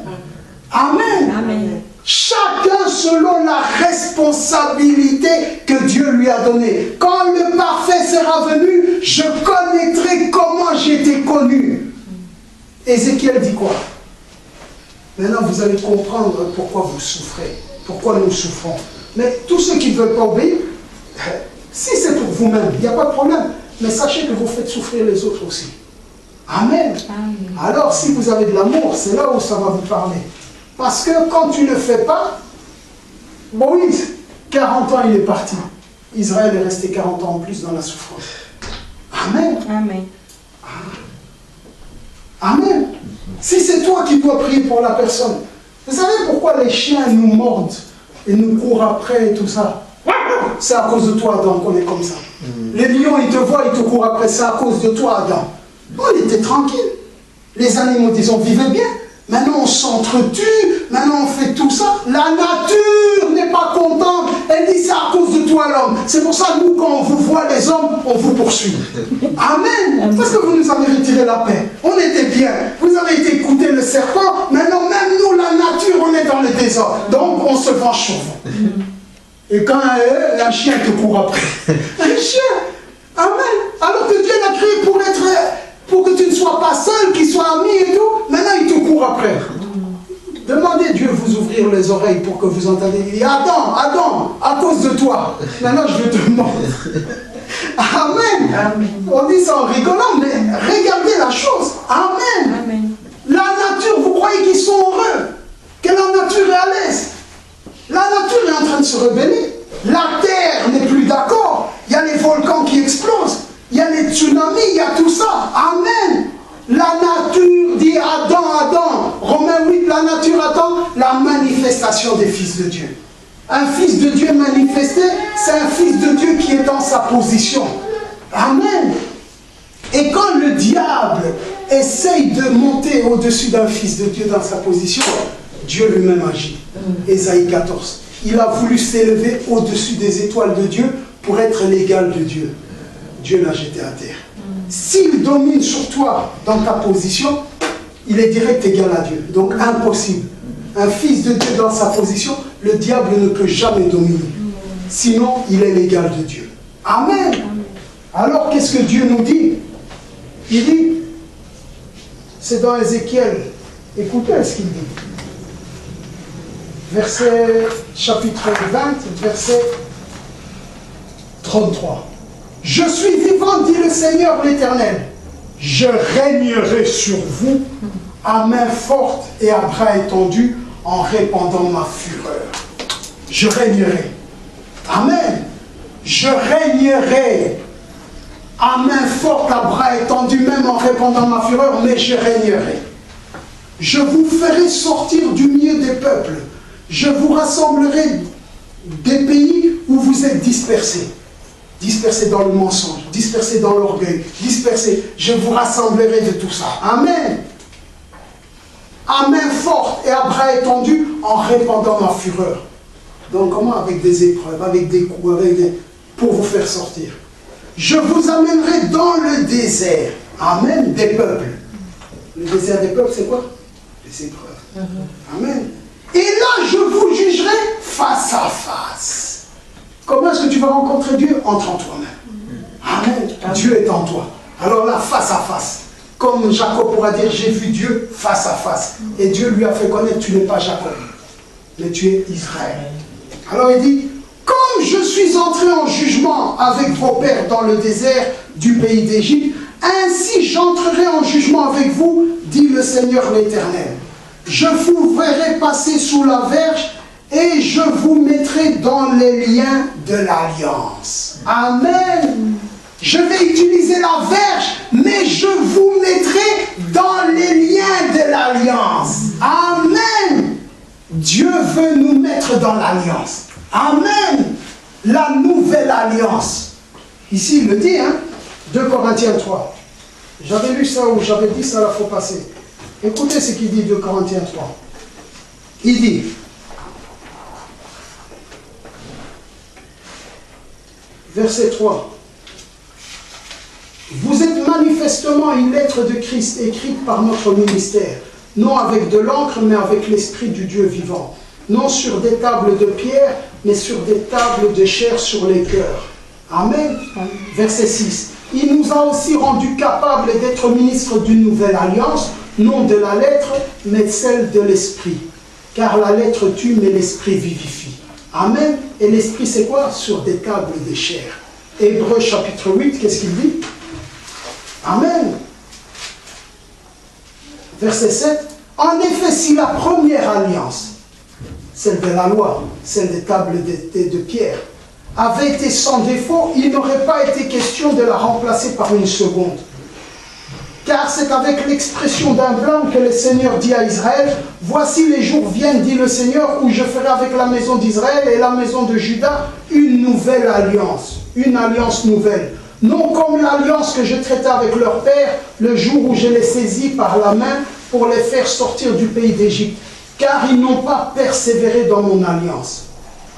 Amen. Amen. Chacun selon la responsabilité que Dieu lui a donnée. Quand le parfait sera venu, je connaîtrai comment j'ai été connu. Ézéchiel dit quoi? Maintenant, vous allez comprendre pourquoi vous souffrez, pourquoi nous souffrons. Mais tous ceux qui ne veulent pas obéir, si c'est pour vous-même, il n'y a pas de problème. Mais sachez que vous faites souffrir les autres aussi. Amen. Amen. Alors, si vous avez de l'amour, c'est là où ça va vous parler. Parce que quand tu ne fais pas, Moïse, 40 ans, il est parti. Israël est resté 40 ans en plus dans la souffrance. Amen. Amen. Amen. Si c'est toi qui dois prier pour la personne, vous savez pourquoi les chiens nous mordent et nous courent après et tout ça? C'est à cause de toi, Adam, qu'on est comme ça. Les lions, ils te voient, ils te courent après. C'est à cause de toi, Adam. On était tranquille. Les animaux, disons, vivaient bien. Maintenant, on s'entretue. Maintenant, on fait tout ça. La nature n'est pas contente. Elle dit, c'est à cause de toi, l'homme. C'est pour ça que nous, quand on vous voit, les hommes, on vous poursuit. Amen. Parce que vous nous avez retiré la paix. On était bien. Vous avez été écouter le serpent. Maintenant, même nous, la nature, on est dans le désordre. Donc, on se venge sur vous. Et quand un chien te court après, un chien, amen. Alors que Dieu l'a créé pour que tu ne sois pas seul, qu'il soit ami et tout, maintenant il te court après. Demandez Dieu de vous ouvrir les oreilles pour que vous entendiez. Il dit, Adam, à cause de toi, maintenant je te demande. Amen. Amen. On dit ça en rigolant, mais regardez la chose. Amen. Amen. La nature, vous croyez qu'ils sont heureux? Que la nature est à l'aise? La nature est en train de se rebeller. La terre n'est plus d'accord. Il y a les volcans qui explosent. Il y a les tsunamis, il y a tout ça. Amen. La nature dit Adam. Romains 8, la nature attend la manifestation des fils de Dieu. Un fils de Dieu manifesté, c'est un fils de Dieu qui est dans sa position. Amen. Et quand le diable essaye de monter au-dessus d'un fils de Dieu dans sa position, Dieu lui-même agit. Ésaïe 14. Il a voulu s'élever au-dessus des étoiles de Dieu pour être l'égal de Dieu. Dieu l'a jeté à terre. S'il domine sur toi dans ta position, il est direct égal à Dieu. Donc impossible. Un fils de Dieu dans sa position, le diable ne peut jamais dominer. Sinon, il est l'égal de Dieu. Amen. Alors, qu'est-ce que Dieu nous dit? Il dit, c'est dans Ézéchiel, écoutez ce qu'il dit. Verset, chapitre 20, verset 33. Je suis vivant, dit le Seigneur l'Éternel. Je régnerai sur vous à main forte et à bras étendus en répandant ma fureur. Je régnerai. Amen. Je régnerai à main forte, à bras étendus, même en répandant ma fureur, mais je régnerai. Je vous ferai sortir du milieu des peuples. Je vous rassemblerai des pays où vous êtes dispersés. Dispersés dans le mensonge, dispersés dans l'orgueil, dispersés. Je vous rassemblerai de tout ça. Amen. À main forte et à bras étendus en répandant ma fureur. Donc comment? Avec des épreuves, avec des coups, pour vous faire sortir. Je vous amènerai dans le désert. Amen. Des peuples. Le désert des peuples, c'est quoi? Les épreuves. Amen. Et là, je vous jugerai face à face. Comment est-ce que tu vas rencontrer Dieu? Entre en toi-même. Amen. Dieu est en toi. Alors là, face à face. Comme Jacob pourra dire, j'ai vu Dieu face à face. Et Dieu lui a fait connaître, tu n'es pas Jacob, mais tu es Israël. Alors il dit, comme Comme je suis entré en jugement avec vos pères dans le désert du pays d'Égypte, ainsi j'entrerai en jugement avec vous, dit le Seigneur l'Éternel. Je vous verrai passer sous la verge et je vous mettrai dans les liens de l'alliance. Amen. Je vais utiliser la verge, mais je vous mettrai dans les liens de l'alliance. Amen. Dieu veut nous mettre dans l'alliance. Amen. La nouvelle alliance. Ici, il le dit, hein. 2 Corinthiens 3. J'avais lu ça ou j'avais dit ça la fois passée. Écoutez ce qu'il dit 2 Corinthiens 3. Il dit, verset 3. Vous êtes manifestement une lettre de Christ écrite par notre ministère, non avec de l'encre, mais avec l'Esprit du Dieu vivant. Non sur des tables de pierre, mais sur des tables de chair sur les cœurs. Amen. Verset 6. Il nous a aussi rendus capables d'être ministres d'une nouvelle alliance, non de la lettre, mais celle de l'Esprit. Car la lettre tue, mais l'Esprit vivifie. Amen. Et l'Esprit, c'est quoi? Sur des tables de chair. Hébreux chapitre 8, qu'est-ce qu'il dit? Amen. Verset 7. En effet, si la première alliance, celle de la loi, celle des tables de pierre, avait été sans défaut, il n'aurait pas été question de la remplacer par une seconde. Car c'est avec l'expression d'un blâme que le Seigneur dit à Israël, « Voici les jours viennent, dit le Seigneur, où je ferai avec la maison d'Israël et la maison de Juda une nouvelle alliance. » Une alliance nouvelle. Non comme l'alliance que je traitais avec leur père, le jour où je les saisis par la main pour les faire sortir du pays d'Égypte. Car ils n'ont pas persévéré dans mon alliance.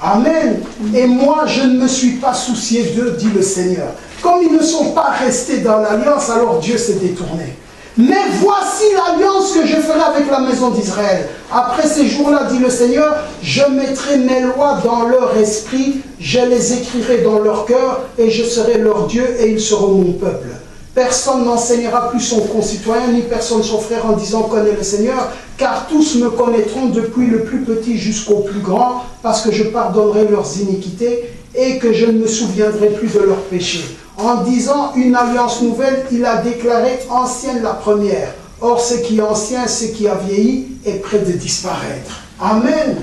Amen. Et moi, je ne me suis pas soucié d'eux, dit le Seigneur. Comme ils ne sont pas restés dans l'alliance, alors Dieu s'est détourné. Mais voici l'alliance que je ferai avec la maison d'Israël. Après ces jours-là, dit le Seigneur, je mettrai mes lois dans leur esprit, je les écrirai dans leur cœur, et je serai leur Dieu, et ils seront mon peuple. Personne n'enseignera plus son concitoyen, ni personne son frère en disant « Connais le Seigneur », car tous me connaîtront depuis le plus petit jusqu'au plus grand, parce que je pardonnerai leurs iniquités, et que je ne me souviendrai plus de leurs péchés. En disant une alliance nouvelle, il a déclaré ancienne la première. Or, ce qui est ancien, ce qui a vieilli, est près de disparaître. Amen. Amen.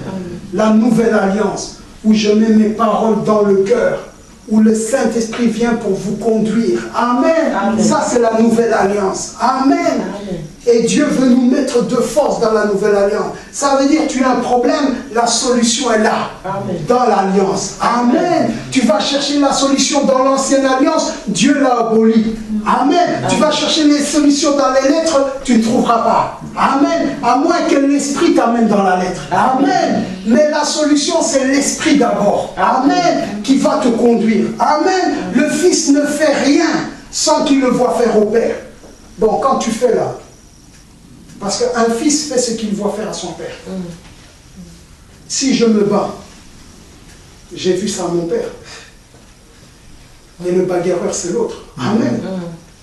La nouvelle alliance, où je mets mes paroles dans le cœur, où le Saint-Esprit vient pour vous conduire. Amen. Amen. Ça, c'est la nouvelle alliance. Amen. Amen. Et Dieu veut nous mettre de force dans la nouvelle alliance. Ça veut dire, tu as un problème, la solution est là. Amen. Dans l'alliance. Amen. Amen. Tu vas chercher la solution dans l'ancienne alliance, Dieu l'a abolie. Amen. Amen. Tu vas chercher les solutions dans les lettres, tu ne trouveras pas. Amen. À moins que l'Esprit t'amène dans la lettre. Amen. Mais la solution, c'est l'Esprit d'abord. Amen. Qui va te conduire. Amen. Le Fils ne fait rien sans qu'il le voie faire au Père. Bon, quand tu fais là, parce qu'un fils fait ce qu'il voit faire à son père. Si je me bats, j'ai vu ça à mon père. Mais le bagarreur, c'est l'autre. Amen.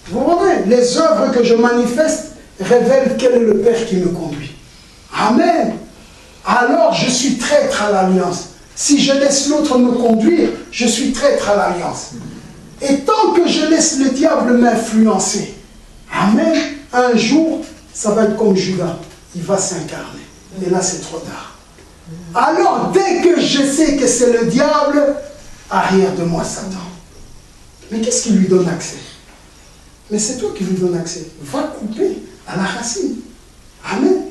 Vous voyez, les œuvres que je manifeste révèlent quel est le Père qui me conduit. Amen. Alors, je suis traître à l'alliance. Si je laisse l'autre me conduire, je suis traître à l'alliance. Et tant que je laisse le diable m'influencer, amen, un jour, ça va être comme Judas, il va s'incarner. Et là, c'est trop tard. Alors, dès que je sais que c'est le diable, arrière de moi, Satan. Mais qu'est-ce qui lui donne accès? Mais c'est toi qui lui donne accès. Va couper à la racine. Amen.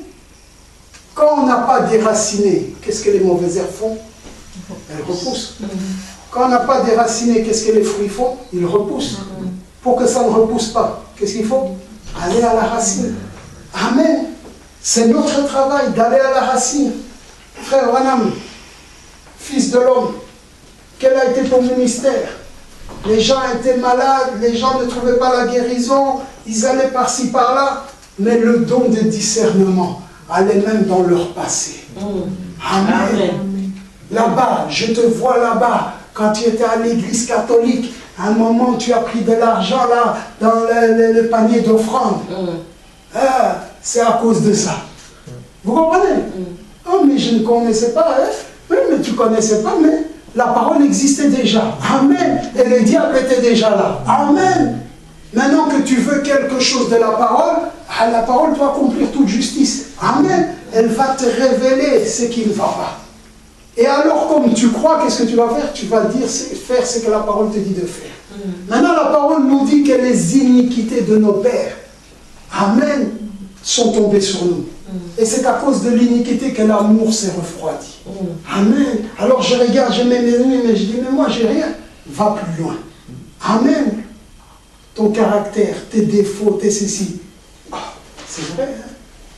Quand on n'a pas déraciné, qu'est-ce que les mauvaises herbes font? Elles repoussent. Quand on n'a pas déraciné, qu'est-ce que les fruits font? Ils repoussent. Pour que ça ne repousse pas, qu'est-ce qu'il faut? Aller à la racine. Amen. C'est notre travail d'aller à la racine. Frère Wanam, fils de l'homme, quel a été ton ministère? Les gens étaient malades, les gens ne trouvaient pas la guérison, ils allaient par-ci par-là, mais le don de discernement allait même dans leur passé. Amen. Amen. Là-bas, je te vois là-bas, quand tu étais à l'église catholique, à un moment tu as pris de l'argent là, dans le panier d'offrande. Ah, c'est à cause de ça. Vous comprenez? Oh, mais je ne connaissais pas. Hein? Oui, mais tu ne connaissais pas, mais La parole existait déjà. Amen. Et le diable était déjà là. Amen. Maintenant que tu veux quelque chose de la parole doit accomplir toute justice. Amen. Elle va te révéler ce qui ne va pas. Et alors, comme tu crois, qu'est-ce que tu vas faire? Tu vas faire ce que la parole te dit de faire. Maintenant, la parole nous dit que les iniquités de nos pères, amen, sont tombées sur nous. Et c'est à cause de l'iniquité que l'amour s'est refroidi. Amen. Alors je regarde, je mets mes ennemis, mais je dis, mais moi j'ai rien. Va plus loin. Amen. Ton caractère, tes défauts, tes ceci. Ah, c'est vrai, hein?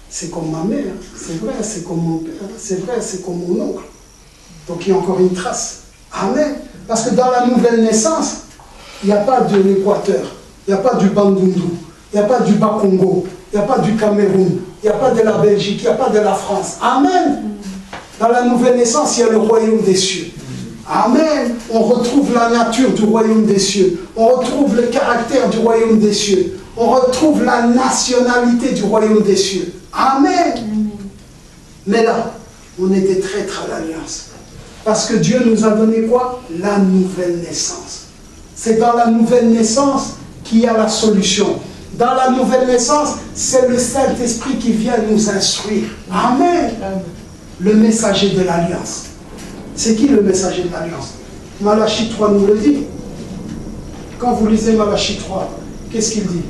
C'est comme ma mère, c'est vrai, c'est comme mon père, c'est vrai, c'est comme mon oncle. Donc il y a encore une trace. Amen. Parce que dans la nouvelle naissance, il n'y a pas de l'Équateur, il n'y a pas du Bandundu, il n'y a pas du Bas-Congo, il n'y a pas du Cameroun, il n'y a pas de la Belgique, il n'y a pas de la France. Amen. Dans la nouvelle naissance, il y a le royaume des cieux. Amen. On retrouve la nature du royaume des cieux. On retrouve le caractère du royaume des cieux. On retrouve la nationalité du royaume des cieux. Amen. Mais là, on était traître à l'alliance. Parce que Dieu nous a donné quoi? La nouvelle naissance. C'est dans la nouvelle naissance qu'il y a la solution. Dans la nouvelle naissance, c'est le Saint-Esprit qui vient nous instruire. Amen. Le messager de l'alliance. C'est qui le messager de l'alliance? Malachie 3 nous le dit. Quand vous lisez Malachie 3, qu'est-ce qu'il dit?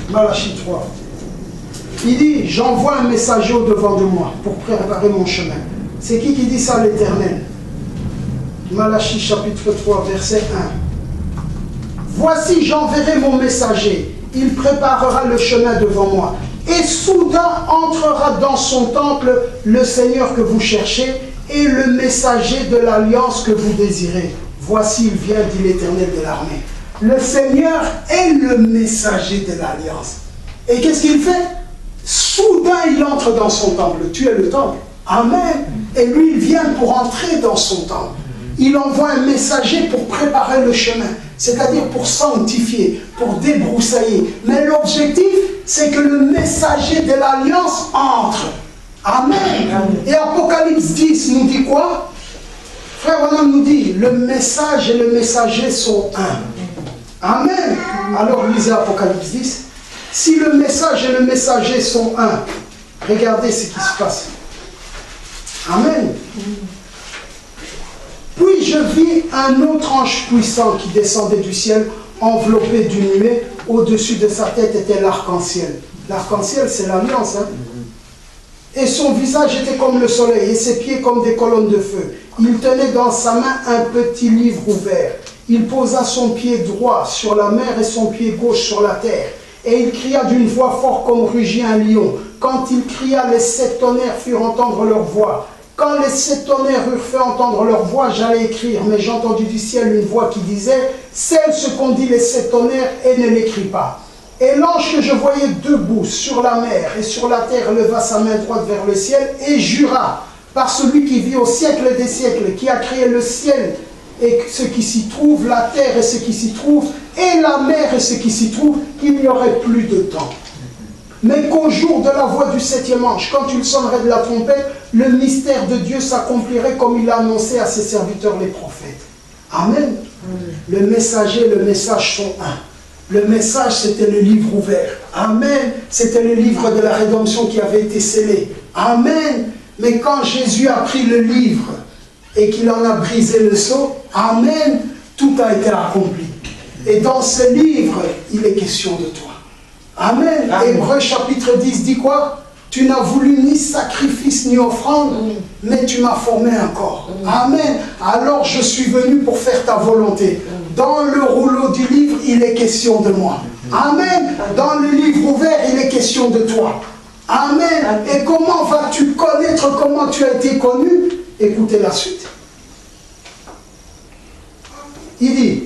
Malachie 3. Il dit, j'envoie un messager au-devant de moi pour préparer mon chemin. C'est qui dit ça? L'Éternel. Malachie chapitre 3, verset 1. Voici, j'enverrai mon messager. Il préparera le chemin devant moi. Et soudain entrera dans son temple le Seigneur que vous cherchez et le messager de l'alliance que vous désirez. Voici, il vient, dit l'Éternel de l'armée. Le Seigneur est le messager de l'alliance. Et qu'est-ce qu'il fait? Soudain, il entre dans son temple. Tu es le temple. Amen. Et lui, il vient pour entrer dans son temple. Il envoie un messager pour préparer le chemin, c'est-à-dire pour sanctifier, pour débroussailler. Mais l'objectif, c'est que le messager de l'alliance entre. Amen. Et Apocalypse 10 nous dit quoi? Frère Branham nous dit, le message et le messager sont un. Amen. Alors lisez Apocalypse 10. Si le message et le messager sont un, regardez ce qui se passe. Amen. Puis je vis un autre ange puissant qui descendait du ciel, enveloppé d'une nuée. Au-dessus de sa tête était l'arc-en-ciel. L'arc-en-ciel, c'est l'alliance. Hein? Et son visage était comme le soleil, et ses pieds comme des colonnes de feu. Il tenait dans sa main un petit livre ouvert. Il posa son pied droit sur la mer et son pied gauche sur la terre. Et il cria d'une voix forte comme rugit un lion. Quand il cria, les 7 tonnerres firent entendre leur voix. Quand les 7 tonnerres eurent fait entendre leur voix, j'allais écrire, mais j'ai entendu du ciel une voix qui disait « Celle ce qu'ont dit les 7 tonnerres et ne l'écris pas ». Et l'ange que je voyais debout sur la mer et sur la terre leva sa main droite vers le ciel et jura par celui qui vit au siècle des siècles, qui a créé le ciel et ce qui s'y trouve, la terre et ce qui s'y trouve, et la mer et ce qui s'y trouve, qu'il n'y aurait plus de temps. Mais qu'au jour de la voix du 7e ange, quand il sonnerait de la trompette, le mystère de Dieu s'accomplirait comme il l'a annoncé à ses serviteurs les prophètes. Amen. Le messager et le message sont un. Le message, c'était le livre ouvert. Amen. C'était le livre de la rédemption qui avait été scellé. Amen. Mais quand Jésus a pris le livre et qu'il en a brisé le sceau, amen, tout a été accompli. Et dans ce livre, il est question de toi. Amen. Hébreux chapitre 10 dit quoi? Tu n'as voulu ni sacrifice ni offrande, mais tu m'as formé un corps. Amen. Alors je suis venu pour faire ta volonté. Dans le rouleau du livre, il est question de moi. Amen. Dans le livre ouvert, il est question de toi. Amen. Et comment vas-tu connaître comment tu as été connu? Écoutez la suite. Il dit,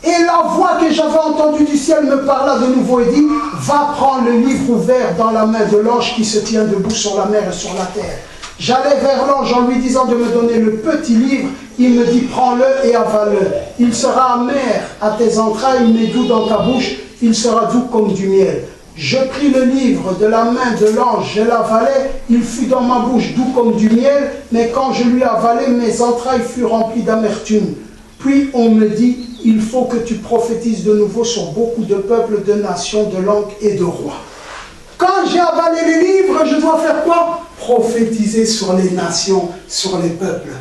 et la voix que j'avais entendue du ciel me parla de nouveau et dit, va prendre le livre ouvert dans la main de l'ange qui se tient debout sur la mer et sur la terre. J'allais vers l'ange en lui disant de me donner le petit livre. Il me dit, prends-le et avale-le. Il sera amer à tes entrailles, mais doux dans ta bouche. Il sera doux comme du miel. Je pris le livre de la main de l'ange, je l'avalai, il fut dans ma bouche doux comme du miel, mais quand je lui avalai, mes entrailles furent remplies d'amertume. Puis on me dit, il faut que tu prophétises de nouveau sur beaucoup de peuples, de nations, de langues et de rois. Quand j'ai avalé les livres, je dois faire quoi? Prophétiser sur les nations, sur les peuples.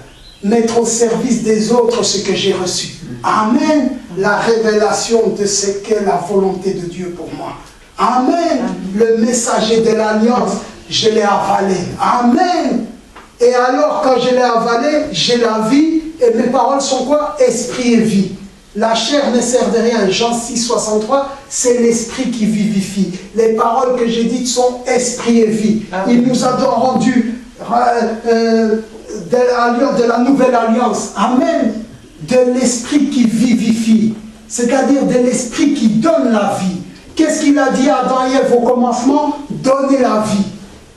Mettre au service des autres ce que j'ai reçu. Amen. La révélation de ce qu'est la volonté de Dieu pour moi. Amen. Le messager de l'alliance, je l'ai avalé. Amen. Et alors, quand je l'ai avalé, j'ai la vie. Et mes paroles sont quoi? Esprit et vie. La chair ne sert de rien. Jean 6, 63, c'est l'esprit qui vivifie. Les paroles que j'ai dites sont esprit et vie. Il nous a rendu de la nouvelle alliance. Amen. De l'esprit qui vivifie. C'est-à-dire de l'esprit qui donne la vie. Qu'est-ce qu'il a dit à Adam et Ève au commencement? Donner la vie.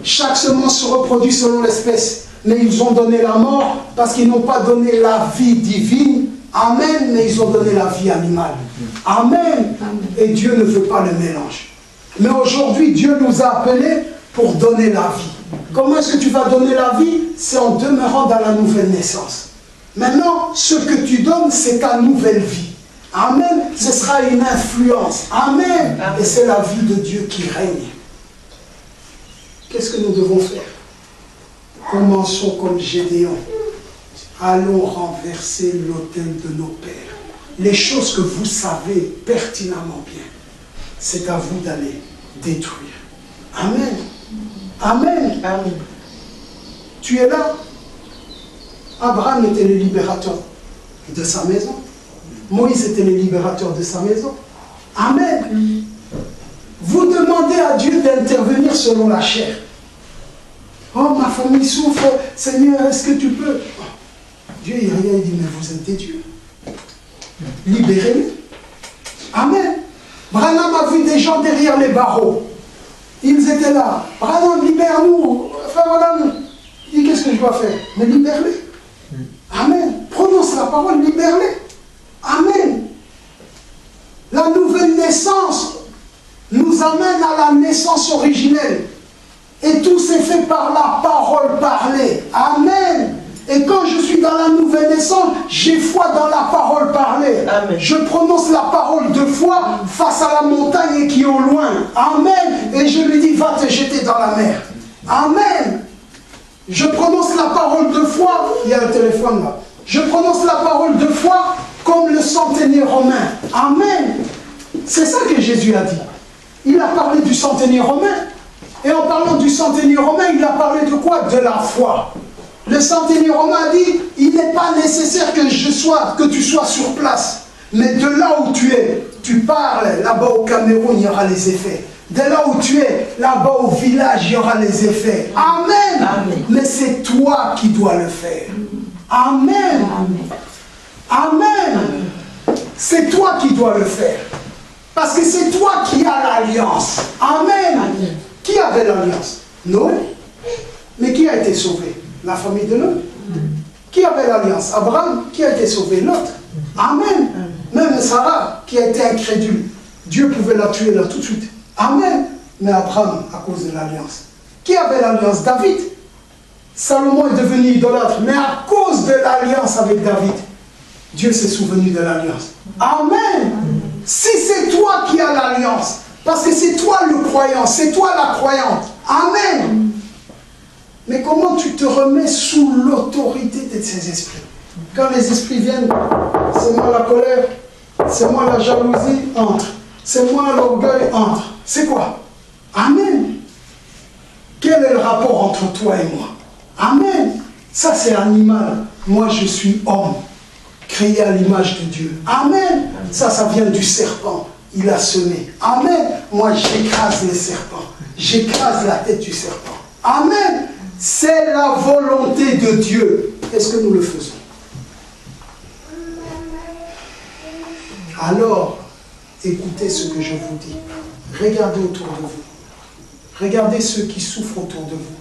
Chaque semence se reproduit selon l'espèce. Mais ils ont donné la mort parce qu'ils n'ont pas donné la vie divine. Amen. Mais ils ont donné la vie animale. Amen. Et Dieu ne veut pas le mélange. Mais aujourd'hui, Dieu nous a appelés pour donner la vie. Comment est-ce que tu vas donner la vie? C'est en demeurant dans la nouvelle naissance. Maintenant, ce que tu donnes, c'est ta nouvelle vie. Amen. Ce sera une influence. Amen. Et c'est la vie de Dieu qui règne. Qu'est-ce que nous devons faire? Commençons comme Gédéon. Allons renverser l'autel de nos pères. Les choses que vous savez pertinemment bien, c'est à vous d'aller détruire. Amen. Amen. Amen. Tu es là. Abraham était le libérateur de sa maison. Moïse était le libérateur de sa maison. Amen. Vous demandez à Dieu d'intervenir selon la chair. Oh, ma famille souffre. Seigneur, est-ce que tu peux? Dieu, il rien, il dit, mais vous êtes des dieux. Libérez-les. Amen. Branham a vu des gens derrière les barreaux. Ils étaient là. Branham, libère-nous. Frère Branham, il dit, qu'est-ce que je dois faire? Mais libère-les. Amen. Prononce la parole, libère-les. Amen. La nouvelle naissance nous amène à la naissance originelle. Et tout s'est fait par la parole parlée. Amen. Et quand je suis dans la nouvelle naissance, j'ai foi dans la parole parlée. Amen. Je prononce la parole de foi face à la montagne qui est au loin. Amen. Et je lui dis, va te jeter dans la mer. Amen. Je prononce la parole de foi. Il y a un téléphone là. Je prononce la parole de foi comme le centenier romain. Amen. C'est ça que Jésus a dit. Il a parlé du centenier romain. Et en parlant du centenier romain, il a parlé de quoi? De la foi. Le centenier romain a dit, il n'est pas nécessaire que tu sois sur place. Mais de là où tu es, tu parles, là-bas au Cameroun, il y aura les effets. De là où tu es, là-bas au village, il y aura les effets. Amen. Amen. Mais c'est toi qui dois le faire. Amen. Amen. Amen. C'est toi qui dois le faire. Parce que c'est toi qui as l'alliance. Amen. Amen. Qui avait l'alliance? Noé. Mais qui a été sauvé? La famille de Lot. Qui avait l'alliance? Abraham. Qui a été sauvé? Lot. Amen. Même Sarah, qui a été incrédule, Dieu pouvait la tuer là tout de suite. Amen. Mais Abraham, à cause de l'alliance. Qui avait l'alliance? David. Salomon est devenu idolâtre, mais à cause de l'alliance avec David, Dieu s'est souvenu de l'alliance. Amen. Si c'est toi qui as l'alliance, parce que c'est toi le croyant, c'est toi la croyante. Amen. Mais comment tu te remets sous l'autorité de ces esprits? Quand les esprits viennent, c'est moi la colère, c'est moi la jalousie, entre. C'est moi l'orgueil, entre. C'est quoi? Amen. Quel est le rapport entre toi et moi? Amen. Ça c'est animal. Moi je suis homme, créé à l'image de Dieu. Amen. Ça vient du serpent. Il a semé. Amen. Moi j'écrase les serpents. J'écrase la tête du serpent. Amen. C'est la volonté de Dieu. Est-ce que nous le faisons? Alors, écoutez ce que je vous dis. Regardez autour de vous. Regardez ceux qui souffrent autour de vous.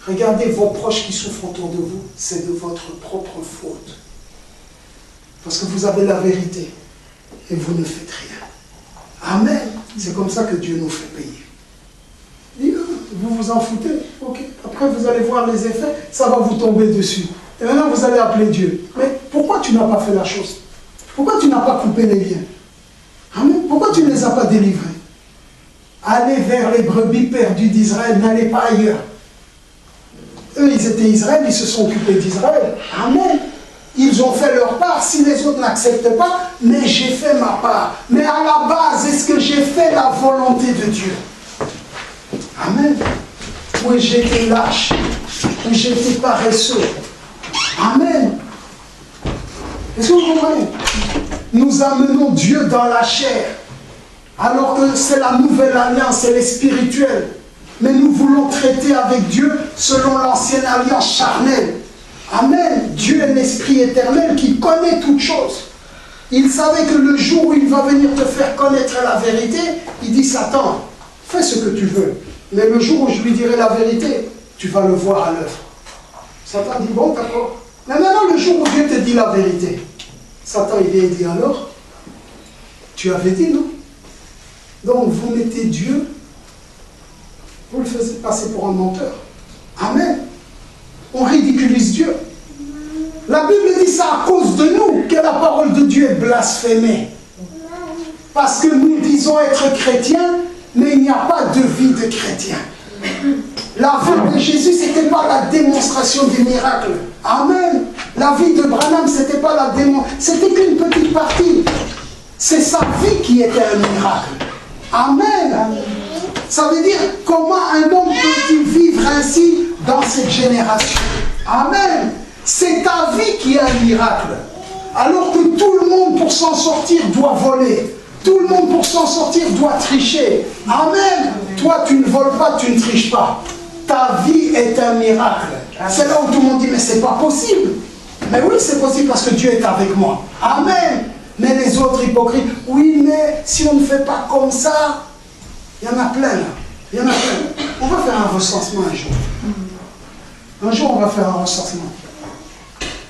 Regardez vos proches qui souffrent autour de vous. C'est de votre propre faute. Parce que vous avez la vérité et vous ne faites rien. Amen. C'est comme ça que Dieu nous fait payer. vous vous en foutez. Ok. Après, vous allez voir les effets, ça va vous tomber dessus. Et maintenant, vous allez appeler Dieu. Mais pourquoi tu n'as pas fait la chose? Pourquoi tu n'as pas coupé les liens? Amen. Pourquoi tu ne les as pas délivrés? Allez vers les brebis perdues d'Israël, n'allez pas ailleurs. Eux, ils étaient Israël, ils se sont occupés d'Israël. Amen. Ils ont fait leur part, si les autres n'acceptent pas, mais j'ai fait ma part. Mais à la base, est-ce que j'ai fait la volonté de Dieu? Amen. Oui, j'étais lâche, oui, j'étais paresseux. Amen. Est-ce que vous comprenez? Nous amenons Dieu dans la chair, alors que c'est la nouvelle alliance, elle est spirituelle. Mais nous voulons traiter avec Dieu selon l'ancienne alliance charnelle. Amen. Dieu est l'Esprit éternel qui connaît toutes choses. Il savait que le jour où il va venir te faire connaître la vérité, il dit Satan, fais ce que tu veux. Mais le jour où je lui dirai la vérité, tu vas le voir à l'œuvre. Satan dit bon, d'accord. Mais maintenant, le jour où Dieu te dit la vérité, Satan il vient et dit alors, tu avais dit non. Donc vous mettez Dieu, vous le faites passer pour un menteur. Amen. On ridiculise Dieu. La Bible dit ça à cause de nous que la parole de Dieu est blasphémée. Parce que nous disons être chrétiens, mais il n'y a pas de vie de chrétien. La vie de Jésus, ce n'était pas la démonstration des miracles. Amen. La vie de Branham, ce n'était pas la démonstration, c'était qu'une petite partie. C'est sa vie qui était un miracle. Amen. Ça veut dire, comment un homme peut-il vivre ainsi dans cette génération? Amen. C'est ta vie qui est un miracle. Alors que tout le monde, pour s'en sortir, doit voler. Tout le monde, pour s'en sortir, doit tricher. Amen. Toi, tu ne voles pas, tu ne triches pas. Ta vie est un miracle. C'est là où tout le monde dit, mais c'est pas possible. Mais oui, c'est possible parce que Dieu est avec moi. Amen. Mais les autres hypocrites, oui, mais si on ne fait pas comme ça, il y en a plein là. Il y en a plein. On va faire un recensement un jour. Un jour, on va faire un recensement.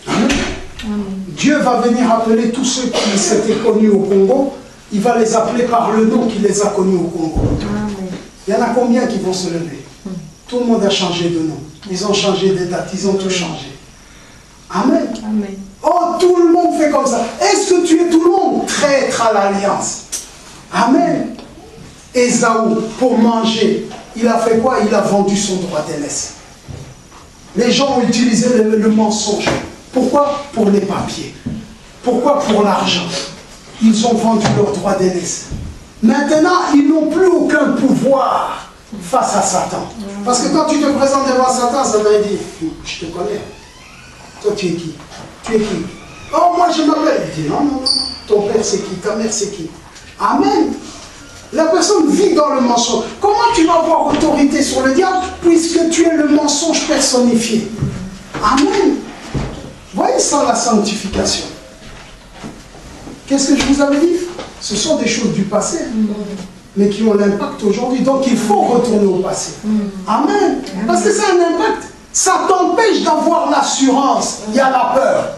Amen. Dieu va venir appeler tous ceux qui s'étaient connus au Congo. Il va les appeler par le nom qui les a connus au Congo. Il y en a combien qui vont se lever? Tout le monde a changé de nom. Ils ont changé de date. Ils ont tout changé. Amen. Amen. Oh, tout le monde fait comme ça. Est-ce que tu es tout le monde? Traître à l'alliance. Amen. Ésaü, pour manger, il a fait quoi? Il a vendu son droit d'aînesse. Les gens ont utilisé le mensonge. Pourquoi? Pour les papiers. Pourquoi? Pour l'argent. Ils ont vendu leur droit d'aînesse. Maintenant, ils n'ont plus aucun pouvoir face à Satan. Parce que quand tu te présentes devant Satan, Satan dit, je te connais. Toi, tu es qui? Tu es qui? Oh, moi, je m'appelle. Il dit, non, non, non. Ton père, c'est qui? Ta mère, c'est qui? Amen. La personne vit dans le mensonge. Comment tu vas avoir autorité sur le diable puisque tu es le mensonge personnifié? Amen. Voyez ça, la sanctification. Qu'est-ce que je vous avais dit? Ce sont des choses du passé, mais qui ont l'impact aujourd'hui. Donc il faut retourner au passé. Amen. Parce que ça a un impact. Ça t'empêche d'avoir l'assurance. Il y a la peur.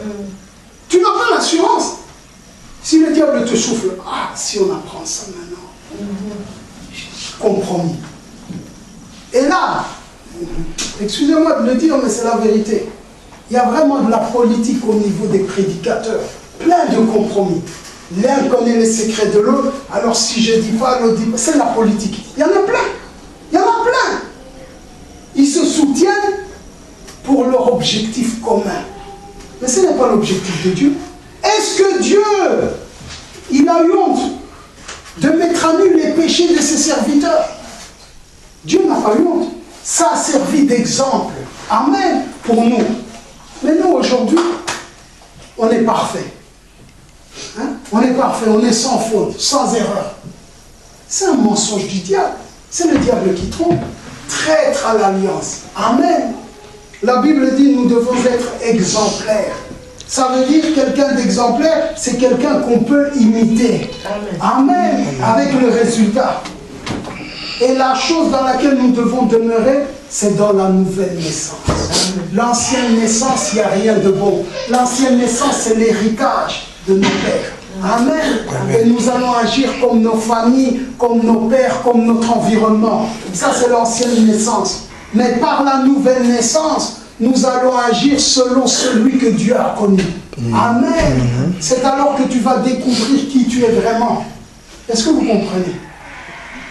Tu n'as pas l'assurance. Si le diable te souffle, ah, si on apprend ça maintenant, compromis. Et là, excusez-moi de le dire, mais c'est la vérité. Il y a vraiment de la politique au niveau des prédicateurs. Plein de compromis. L'un connaît les secrets de l'autre, alors si je ne dis pas, l'autre dit pas. C'est la politique. Il y en a plein. Il y en a plein. Ils se soutiennent pour leur objectif commun. Mais ce n'est pas l'objectif de Dieu. Est-ce que Dieu, il a eu honte de mettre à nu les péchés de ses serviteurs? Dieu n'a pas eu honte. Ça a servi d'exemple. Amen. Pour nous. Mais nous, aujourd'hui, on est parfait. Hein? On est parfait, on est sans faute, sans erreur. C'est un mensonge du diable. C'est le diable qui trompe. Traître à l'alliance. Amen. La Bible dit nous devons être exemplaires. Ça veut dire quelqu'un d'exemplaire, c'est quelqu'un qu'on peut imiter. Amen. Avec le résultat. Et la chose dans laquelle nous devons demeurer, c'est dans la nouvelle naissance. L'ancienne naissance, il n'y a rien de bon. L'ancienne naissance, c'est l'héritage de nos pères. Amen. Et nous allons agir comme nos familles, comme nos pères, comme notre environnement. Ça, c'est l'ancienne naissance. Mais par la nouvelle naissance, nous allons agir selon celui que Dieu a connu. Amen. C'est alors que tu vas découvrir qui tu es vraiment. Est-ce que vous comprenez?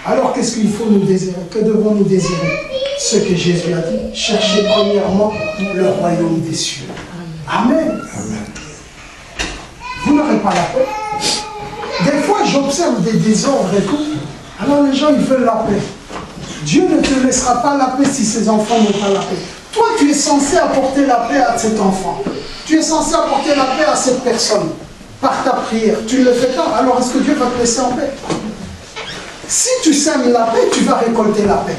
Alors qu'est-ce qu'il faut nous désirer? Que devons-nous désirer? Ce que Jésus a dit. Cherchez premièrement le royaume des cieux. Amen. Vous n'aurez pas la paix. Des fois, j'observe des désordres et tout. Alors les gens, ils veulent la paix. Dieu ne te laissera pas la paix si ses enfants n'ont pas la paix. Toi, tu es censé apporter la paix à cet enfant. Tu es censé apporter la paix à cette personne. Par ta prière. Tu ne le fais pas. Alors est-ce que Dieu va te laisser en paix? Si tu sèmes la paix, tu vas récolter la paix.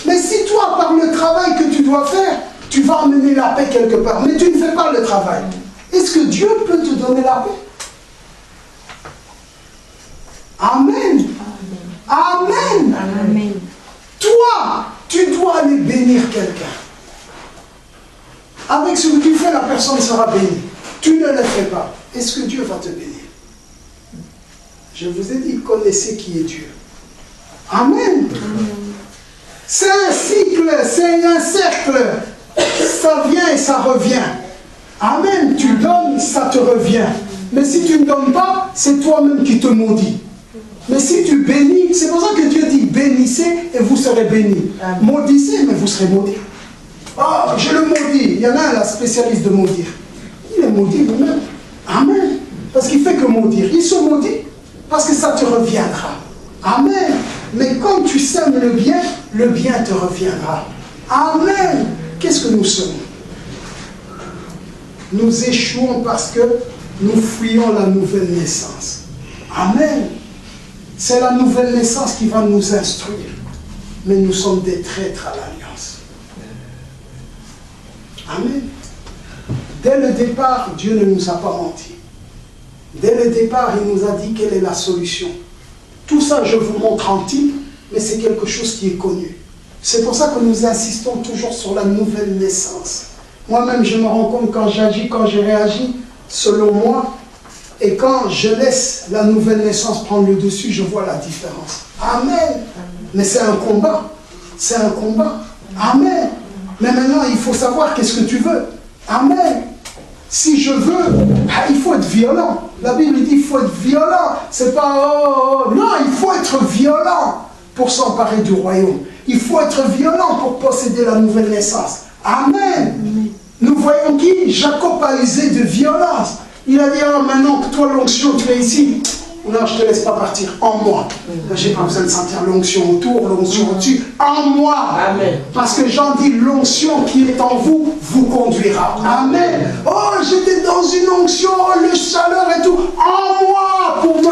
Mais si toi, par le travail que tu dois faire, tu vas amener la paix quelque part, mais tu ne fais pas le travail, est-ce que Dieu peut te donner la paix? Amen. Amen. Amen. Toi, tu dois aller bénir quelqu'un. Avec ce que tu fais, la personne sera bénie. Tu ne le fais pas. Est-ce que Dieu va te bénir? Je vous ai dit, connaissez qui est Dieu. Amen. C'est un cycle, c'est un cercle. Ça vient et ça revient. Amen. Tu donnes, ça te revient. Mais si tu ne donnes pas, c'est toi-même qui te maudis. Mais si tu bénis, c'est pour ça que Dieu dit, bénissez et vous serez bénis. Maudissez, mais vous serez maudits. Oh, je le maudis. Il y en a un, la spécialiste de maudire. Il est maudit lui-même. Amen. Parce qu'il ne fait que maudire. Il se maudit parce que ça te reviendra. Amen. Mais quand tu sèmes le bien te reviendra. Amen. Qu'est-ce que nous sommes? Nous échouons parce que nous fuyons la nouvelle naissance. Amen. C'est la nouvelle naissance qui va nous instruire. Mais nous sommes des traîtres à l'alliance. Amen. Dès le départ, Dieu ne nous a pas menti. Dès le départ, il nous a dit quelle est la solution. Tout ça, je vous montre en titre, mais c'est quelque chose qui est connu. C'est pour ça que nous insistons toujours sur la nouvelle naissance. Moi-même, je me rends compte quand j'agis, quand je réagis, selon moi, et quand je laisse la nouvelle naissance prendre le dessus, je vois la différence. Amen. Mais c'est un combat. C'est un combat. Amen. Mais maintenant, il faut savoir qu'est-ce que tu veux. Amen. Si je veux, il faut être violent. La Bible dit qu'il faut être violent. C'est pas non, il faut être violent pour s'emparer du royaume. Il faut être violent pour posséder la nouvelle naissance. Amen. Nous voyons qui? Jacob a usé de violence. Il a dit, maintenant que toi l'onction, tu es ici. Non, je ne te laisse pas partir. En moi. Je n'ai pas besoin de sentir l'onction autour, l'onction au-dessus. En moi. Amen. Parce que Jean dit, l'onction qui est en vous, vous conduira. Amen. Oh, j'étais dans une onction, le chaleur et tout. En moi, pour me